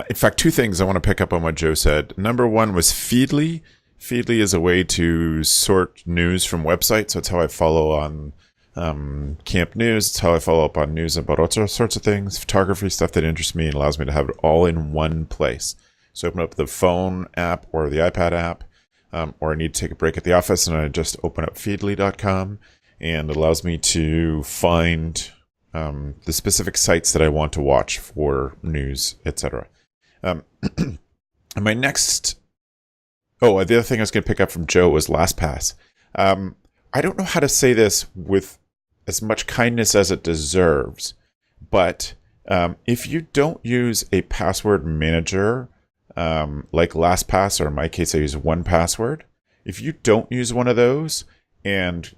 In fact, 2 things I want to pick up on what Joe said. Number 1 was Feedly. Feedly is a way to sort news from websites. So it's how I follow on camp news. It's how I follow up on news about all sorts of things, photography, stuff that interests me, and allows me to have it all in one place. So open up the phone app or the iPad app, or I need to take a break at the office, and I just open up feedly.com, and it allows me to find the specific sites that I want to watch for news, etc. And my next... the other thing I was going to pick up from Joe was LastPass. I don't know how to say this with as much kindness as it deserves, but if you don't use a password manager like LastPass, or in my case I use 1Password, if you don't use one of those and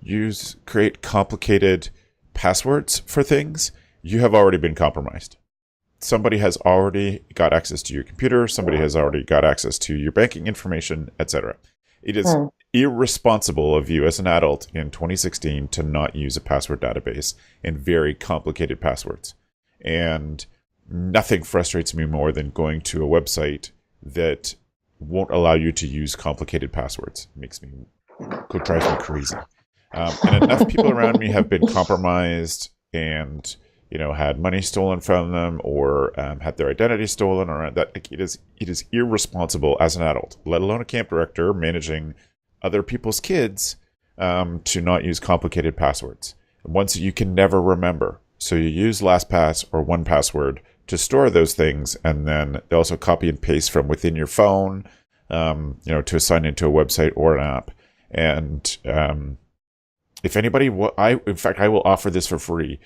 create complicated passwords for things, you have already been compromised. Somebody has already got access to your computer, somebody has already got access to your banking information, etc. It is irresponsible of you as an adult in 2016 to not use a password database and very complicated passwords. And nothing frustrates me more than going to a website that won't allow you to use complicated passwords. It drives me crazy. And enough people around me have been compromised and had money stolen from them, or had their identity stolen, or that. It is irresponsible as an adult, let alone a camp director managing other people's kids, to not use complicated passwords. Once you can never remember, so you use LastPass or 1Password to store those things, and then they also copy and paste from within your phone, to assign into a website or an app. And if anybody, I will offer this for free.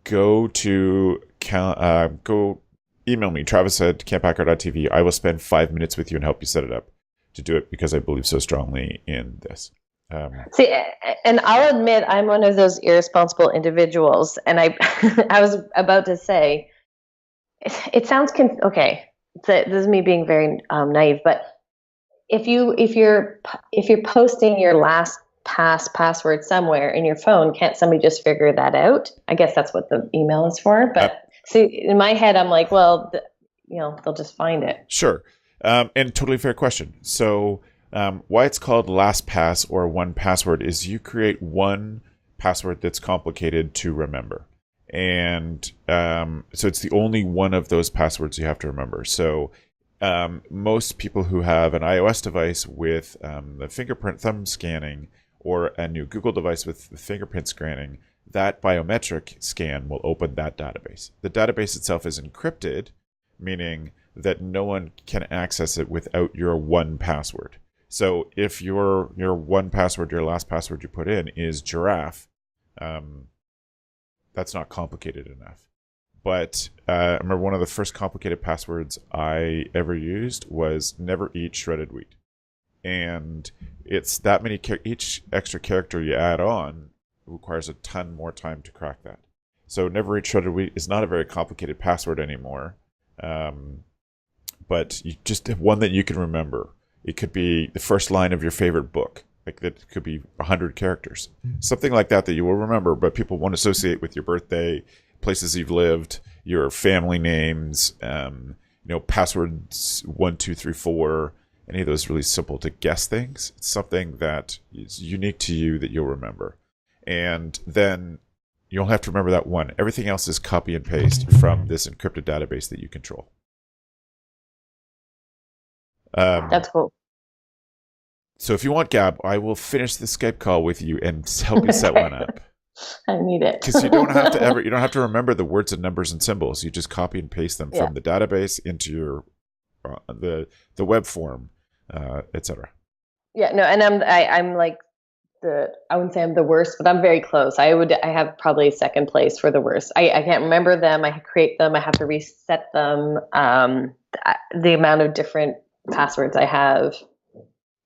Go email me, travis@camphacker.tv. I will spend 5 minutes with you and help you set it up to do it, because I believe so strongly in this. See, and I'll admit I'm one of those irresponsible individuals, and I was about to say, it sounds okay. This is me being very naive, but if you're posting your LastPass password somewhere in your phone, can't somebody just figure that out? I guess that's what the email is for. But see, in my head, I'm like, well, they'll just find it. Sure. And totally fair question. So why it's called LastPass or 1Password is you create one password that's complicated to remember. And so it's the only one of those passwords you have to remember. So most people who have an iOS device with the fingerprint thumb scanning, or a new Google device with the fingerprint scanning, that biometric scan will open that database. The database itself is encrypted, meaning that no one can access it without your 1Password. So if your 1Password, your last password you put in is giraffe, that's not complicated enough. But I remember one of the first complicated passwords I ever used was never eat shredded wheat. And it's that many, each extra character you add on requires a ton more time to crack that. So never eat shredded wheat is not a very complicated password anymore. But you just have one that you can remember. It could be the first line of your favorite book. Like that could be 100 characters. Something like that you will remember, but people won't associate with your birthday, places you've lived, your family names, passwords 1, 2, 3, 4, any of those really simple to guess things. It's something that is unique to you that you'll remember. And then you'll have to remember that one. Everything else is copy and paste from this encrypted database that you control. That's cool. So if you want, Gab, I will finish the Skype call with you and help you set one up. I need it. Because you don't have to remember the words and numbers and symbols. You just copy and paste them from the database into your the web form, etc. Yeah, no, and I'm like I wouldn't say I'm the worst, but I'm very close. I have probably second place for the worst. I can't remember them. I create them. I have to reset them. The amount of different passwords I have.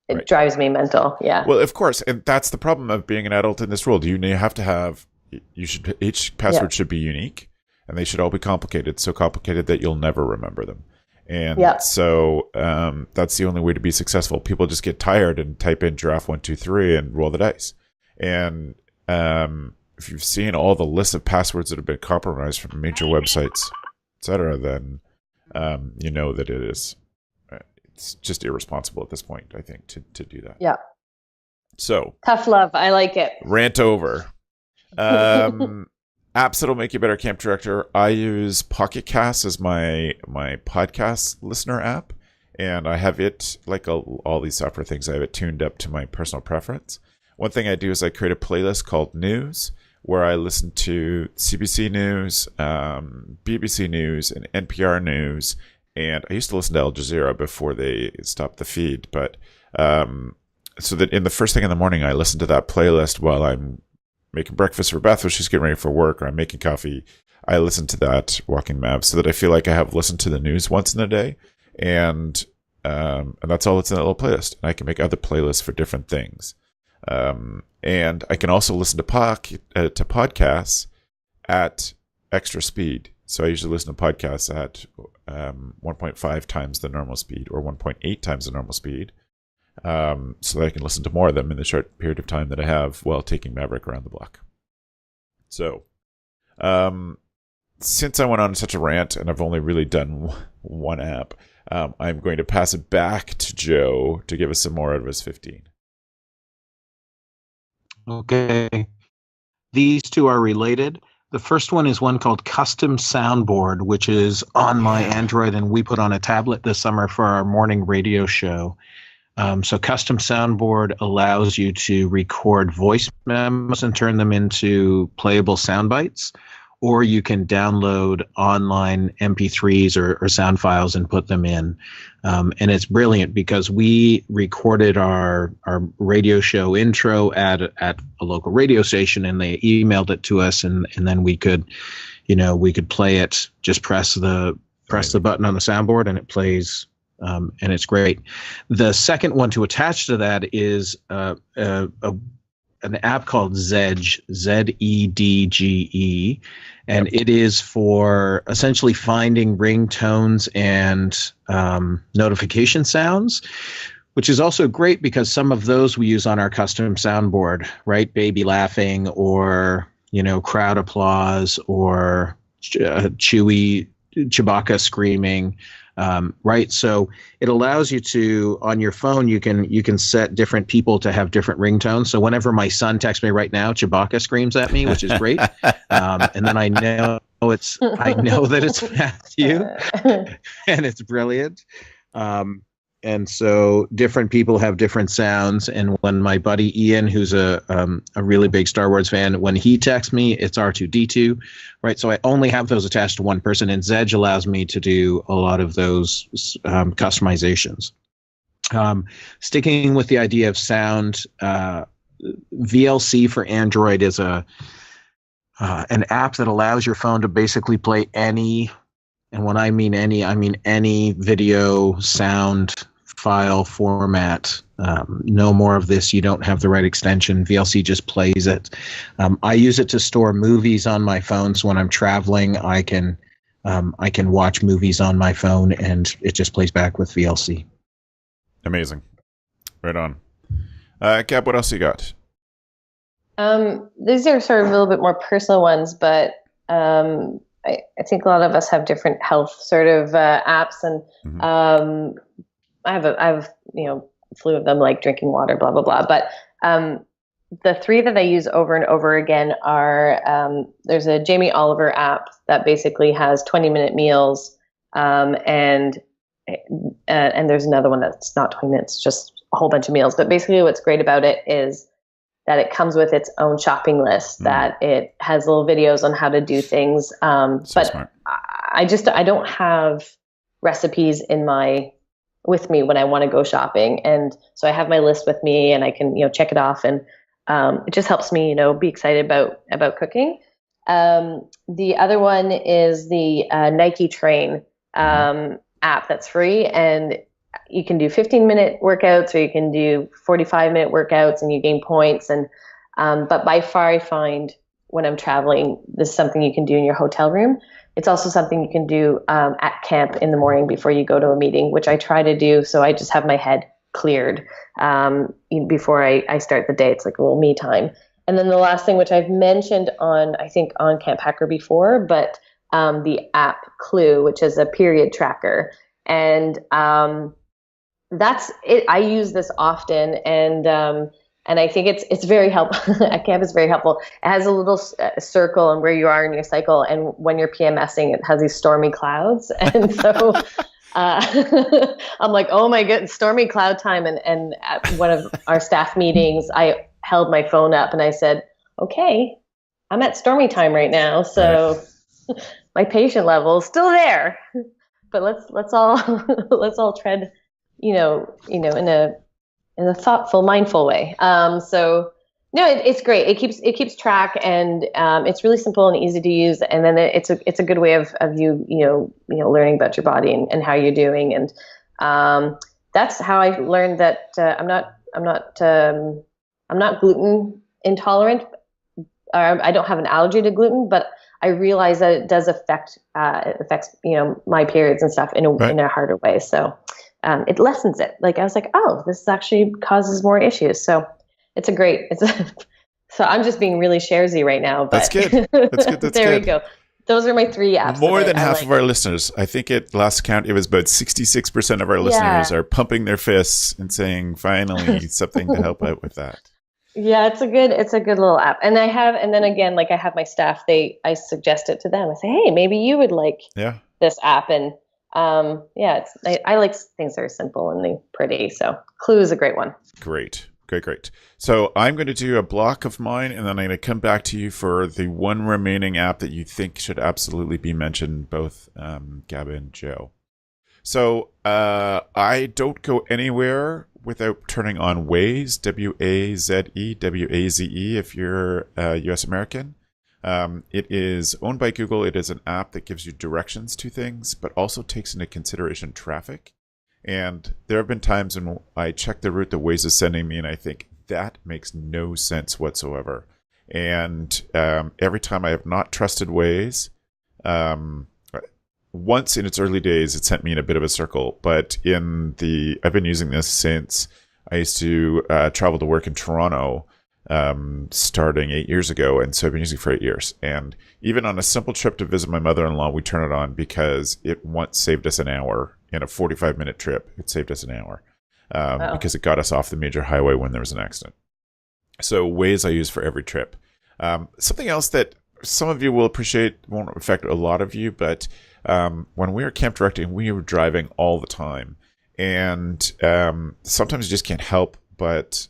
It drives me mental. Yeah. Well, of course, and that's the problem of being an adult in this world. You have to have. Each password should be unique, and they should all be complicated. So complicated that you'll never remember them. And so that's the only way to be successful. People just get tired and type in giraffe123 and roll the dice. And if you've seen all the lists of passwords that have been compromised from major websites, etc., then you know that it's just irresponsible at this point, I think, to do that. Yeah. So tough love. I like it. Rant over. Apps that'll make you a better camp director. I use Pocket Cast as my podcast listener app, and I have it, like all these software things, I have it tuned up to my personal preference. One thing I do is I create a playlist called News, where I listen to CBC News, BBC News, and NPR News, and I used to listen to Al Jazeera before they stopped the feed, but so that in the first thing in the morning, I listen to that playlist while I'm making breakfast for Beth, or she's getting ready for work, or I'm making coffee. I listen to that walking map so that I feel like I have listened to the news once in a day, and that's all that's in that little playlist. And I can make other playlists for different things, and I can also listen to podcasts at extra speed. So I usually listen to podcasts at 1.5 times the normal speed, or 1.8 times the normal speed. So that I can listen to more of them in the short period of time that I have while taking Maverick around the block. So, since I went on such a rant and I've only really done one app, I'm going to pass it back to Joe to give us some more out of his 15. Okay. These two are related. The first one is one called Custom Soundboard, which is on my Android, and we put on a tablet this summer for our morning radio show. So Custom Soundboard allows you to record voice memos and turn them into playable sound bites, or you can download online MP3s or sound files and put them in. And it's brilliant because we recorded our radio show intro at a local radio station, and they emailed it to us, and then we could play it. Just press the button on the soundboard and it plays. And it's great. The second one to attach to that is an app called Zedge, Zedge, and it is for essentially finding ringtones and notification sounds, which is also great because some of those we use on our custom soundboard, right? Baby laughing, or crowd applause, or Chewbacca screaming. Right. So it allows you to, on your phone, you can set different people to have different ringtones. So whenever my son texts me right now, Chewbacca screams at me, which is great. And then I know that it's Matthew, and it's brilliant. And so different people have different sounds. And when my buddy Ian, who's a really big Star Wars fan, when he texts me, it's R2-D2, right? So I only have those attached to one person, and Zedge allows me to do a lot of those customizations. Sticking with the idea of sound, VLC for Android is an app that allows your phone to basically play any, and when I mean any video, sound, file format. No more of this. You don't have the right extension. VLC just plays it. I use it to store movies on my phone. So when I'm traveling, I can watch movies on my phone, and it just plays back with VLC. Amazing. Right on. Gab, what else you got? These are sort of a little bit more personal ones, but I think a lot of us have different health sort of apps, and I have a few of them, like drinking water, blah blah blah. But the three that I use over and over again are there's a Jamie Oliver app that basically has 20-minute meals, and there's another one that's not 20 minutes, just a whole bunch of meals. But basically, what's great about it is that it comes with its own shopping list, that it has little videos on how to do things. But smart. I don't have recipes with me when I want to go shopping. And so I have my list with me, and I can, check it off, and it just helps me, be excited about cooking. The other one is the Nike Train app that's free, and you can do 15-minute workouts, or you can do 45-minute workouts, and you gain points. And but by far, I find when I'm traveling, this is something you can do in your hotel room. It's also something you can do at camp in the morning before you go to a meeting, which I try to do. So I just have my head cleared before I start the day. It's like a little me time. And then the last thing, which I've mentioned I think on Camphacker before, but the app Clue, which is a period tracker. And that's it. I use this often, and I think it's very helpful. At camp, it's very helpful. It has a little circle on where you are in your cycle, and when you're PMSing, it has these stormy clouds. And so I'm like, oh my goodness, stormy cloud time. And at one of our staff meetings, I held my phone up and I said, okay, I'm at stormy time right now, so my patient level is still there. But let's all tread, in a thoughtful, mindful way. So no, it's great. It keeps track, and it's really simple and easy to use. And then it's a good way of you learning about your body and how you're doing. And that's how I learned that I'm not gluten intolerant. I don't have an allergy to gluten, but I realize that it does affects my periods and stuff in a harder way. So it lessens it. Like I was like, oh, this actually causes more issues. So so I'm just being really sharesy right now. But that's good. That's good. That's there good. we go. Those are my 3 apps. More than half of our listeners, I think at last count, it was about 66% of our listeners are pumping their fists and saying, finally, something to help out with that. Yeah, it's a good little app. And I have my staff, I suggest it to them. I say, hey, maybe you would like this app. And I like things that are simple and they're pretty. So Clue is a great one. Great. So I'm going to do a block of mine, and then I'm going to come back to you for the one remaining app that you think should absolutely be mentioned, both Gab and Joe. So I don't go anywhere without turning on Waze, W-A-Z-E, W-A-Z-E, if you're US American. It is owned by Google. It is an app that gives you directions to things, but also takes into consideration traffic. And there have been times when I check the route that Waze is sending me, and I think that makes no sense whatsoever. And every time I have not trusted Waze, once in its early days, it sent me in a bit of a circle. But I've been using this since I used to travel to work in Toronto, starting 8 years ago. And so I've been using it for 8 years. And even on a simple trip to visit my mother-in-law, we turn it on because it once saved us an hour. In a 45-minute trip, it saved us an hour because it got us off the major highway when there was an accident. So Waze I use for every trip. Something else that some of you will appreciate, won't affect a lot of you, but when we were camp directing, we were driving all the time. And sometimes you just can't help but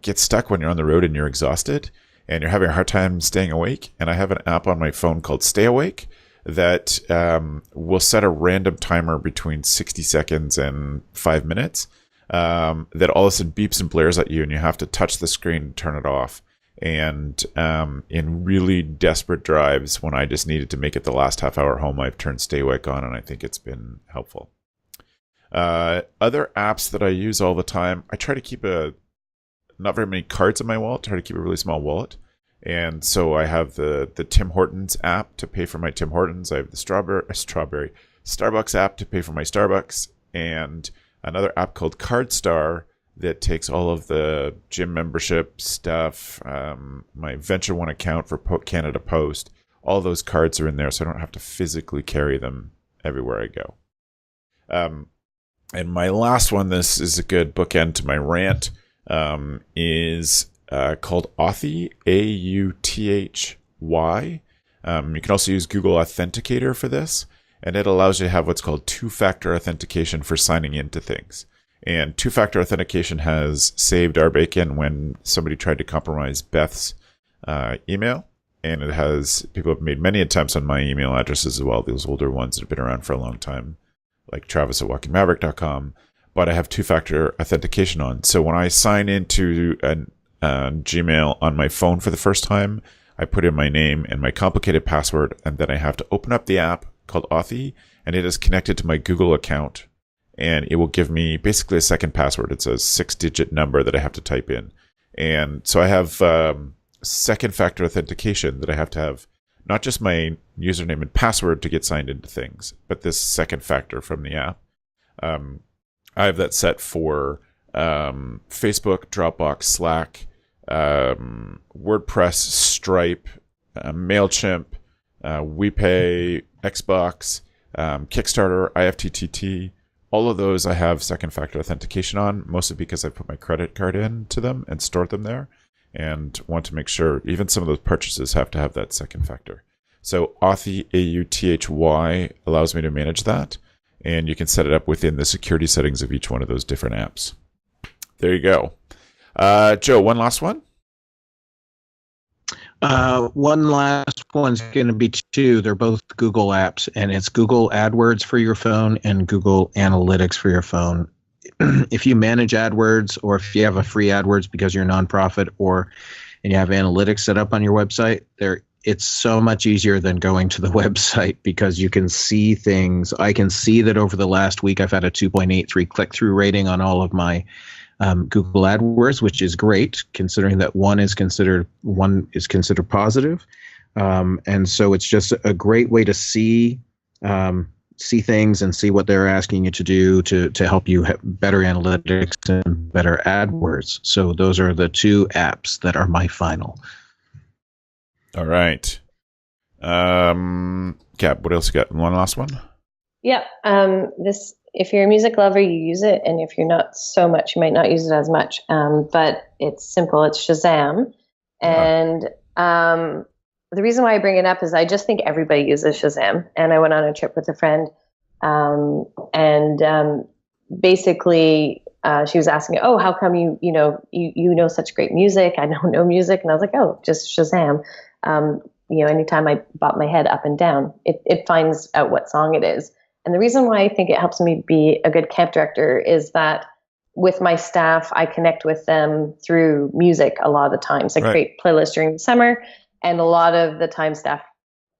get stuck when you're on the road and you're exhausted and you're having a hard time staying awake. And I have an app on my phone called Stay Awake that will set a random timer between 60 seconds and 5 minutes that all of a sudden beeps and blares at you, and you have to touch the screen and turn it off. And in really desperate drives, when I just needed to make it the last half hour home, I've turned Stay Awake on, and I think it's been helpful. Other apps that I use all the time, I try to keep not very many cards in my wallet, try to keep a really small wallet. And so I have the Tim Hortons app to pay for my Tim Hortons. I have the Starbucks app to pay for my Starbucks, and another app called CardStar that takes all of the gym membership stuff, my Venture One account for Canada Post. All those cards are in there, so I don't have to physically carry them everywhere I go. And my last one, this is a good bookend to my rant, is called Authy, A-U-T-H-Y. You can also use Google Authenticator for this, and it allows you to have what's called two-factor authentication for signing into things. And two-factor authentication has saved our bacon when somebody tried to compromise Beth's email, and people have made many attempts on my email addresses as well, those older ones that have been around for a long time, like travis@walkingmaverick.com, but I have two-factor authentication on. So when I sign into Gmail on my phone for the first time, I put in my name and my complicated password, and then I have to open up the app called Authy, and it is connected to my Google account. and it will give me basically a second password. It's a 6-digit number that I have to type in. And so I have second factor authentication that I have to have not just my username and password to get signed into things, but this second factor from the app. I have that set for Facebook, Dropbox, Slack, WordPress, Stripe, MailChimp, WePay, Xbox, Kickstarter, IFTTT. All of those I have second factor authentication on, mostly because I put my credit card into them and stored them there, and want to make sure even some of those purchases have to have that second factor. So Authy, AUTHY, allows me to manage that, and you can set it up within the security settings of each one of those different apps. There you go. Joe, one last one? One last one's going to be two. They're both Google apps, and it's Google AdWords for your phone and Google Analytics for your phone. If you manage AdWords, or if you have a free AdWords because you're a nonprofit, and you have analytics set up on your website, it's so much easier than going to the website because you can see things. I can see that over the last week I've had a 2.83 click-through rating on all of my Google AdWords, which is great considering that one is considered positive, and so it's just a great way to see things and see what they're asking you to do to help you have better analytics and better AdWords. So those are the two apps that are my final. All right. Gab, what else you got? One last one? Yeah. If you're a music lover, you use it, and if you're not so much, you might not use it as much. But it's simple. It's Shazam, and the reason why I bring it up is I just think everybody uses Shazam. And I went on a trip with a friend, and basically she was asking, "Oh, how come you know such great music? I don't know music." And I was like, "Oh, just Shazam." Anytime I bop my head up and down, it finds out what song it is. And the reason why I think it helps me be a good camp director is that with my staff, I connect with them through music a lot of the times. I create playlists during the summer, and a lot of the time staff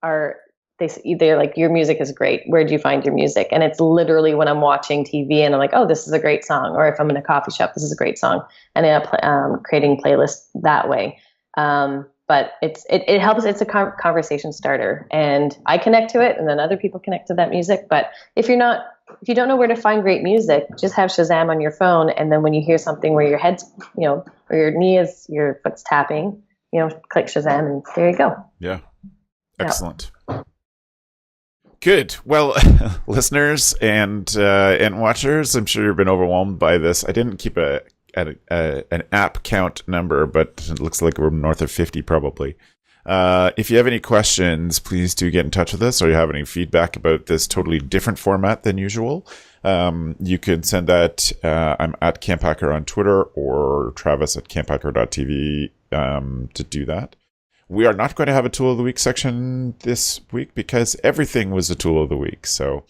they're like, "Your music is great. Where do you find your music?" And it's literally when I'm watching TV and I'm like, "Oh, this is a great song." Or if I'm in a coffee shop, "This is a great song." And I end up creating playlists that way. But it helps. It's a conversation starter, and I connect to it, and then other people connect to that music. But if you don't know where to find great music, just have Shazam on your phone, and then when you hear something where your head's, or your foot's tapping, click Shazam, and there you go. Yeah, excellent. Yeah. Good. Well, listeners and watchers, I'm sure you've been overwhelmed by this. I didn't keep an app count number, but it looks like we're north of 50 probably. If you have any questions, please do get in touch with us, or you have any feedback about this totally different format than usual. You can send that. I'm at Camphacker on Twitter, or Travis at camphacker.tv to do that. We are not going to have a Tool of the Week section this week because everything was a Tool of the Week. So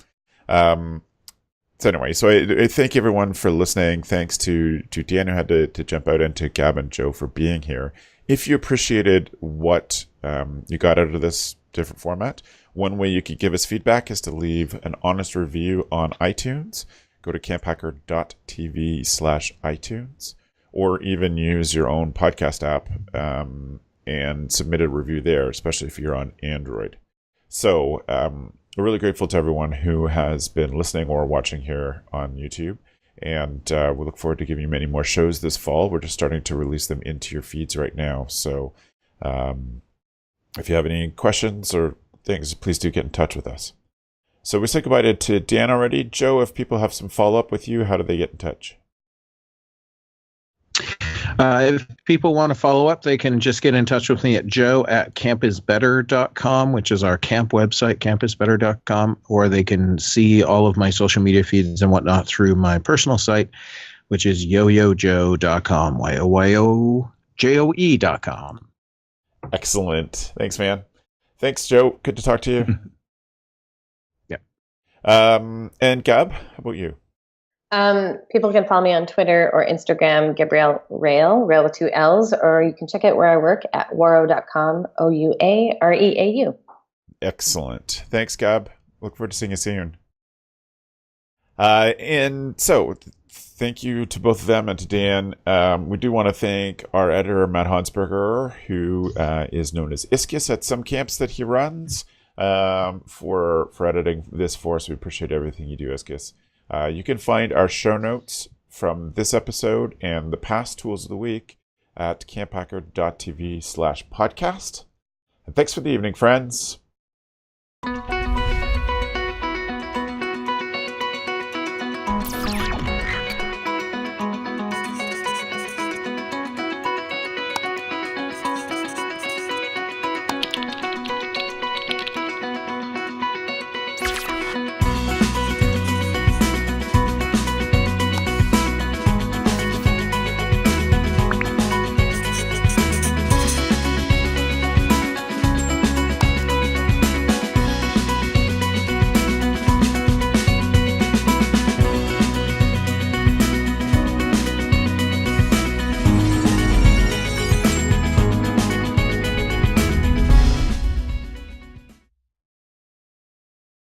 anyway, I thank everyone for listening. Thanks to Dan, who had to jump out, and to Gab and Joe for being here. If you appreciated what you got out of this different format, one way you could give us feedback is to leave an honest review on iTunes. Go to camphacker.tv/iTunes, or even use your own podcast app and submit a review there, especially if you're on Android. So we're really grateful to everyone who has been listening or watching here on YouTube. And we look forward to giving you many more shows this fall. We're just starting to release them into your feeds right now. So if you have any questions or things, please do get in touch with us. So we said goodbye to Dan already. Joe, if people have some follow-up with you, how do they get in touch? If people want to follow up, they can just get in touch with me at joe@campisbetter.com, which is our camp website, campisbetter.com, or they can see all of my social media feeds and whatnot through my personal site, which is yoyojoe.com, yoyojoe.com. Excellent. Thanks, man. Thanks, Joe. Good to talk to you. Yeah. And Gab, how about you? People can follow me on Twitter or Instagram, Gabriele Rail with 2 L's, or you can check out where I work at waro.com, OUAREAU. Excellent. Thanks, Gab. Look forward to seeing you soon. And so, thank you to both of them and to Dan. We do want to thank our editor, Matt Hansberger, who is known as Iskis at some camps that he runs, for editing this for us. We appreciate everything you do, Iskis. You can find our show notes from this episode and the past tools of the week at camphacker.tv/podcast. And thanks for the evening, friends.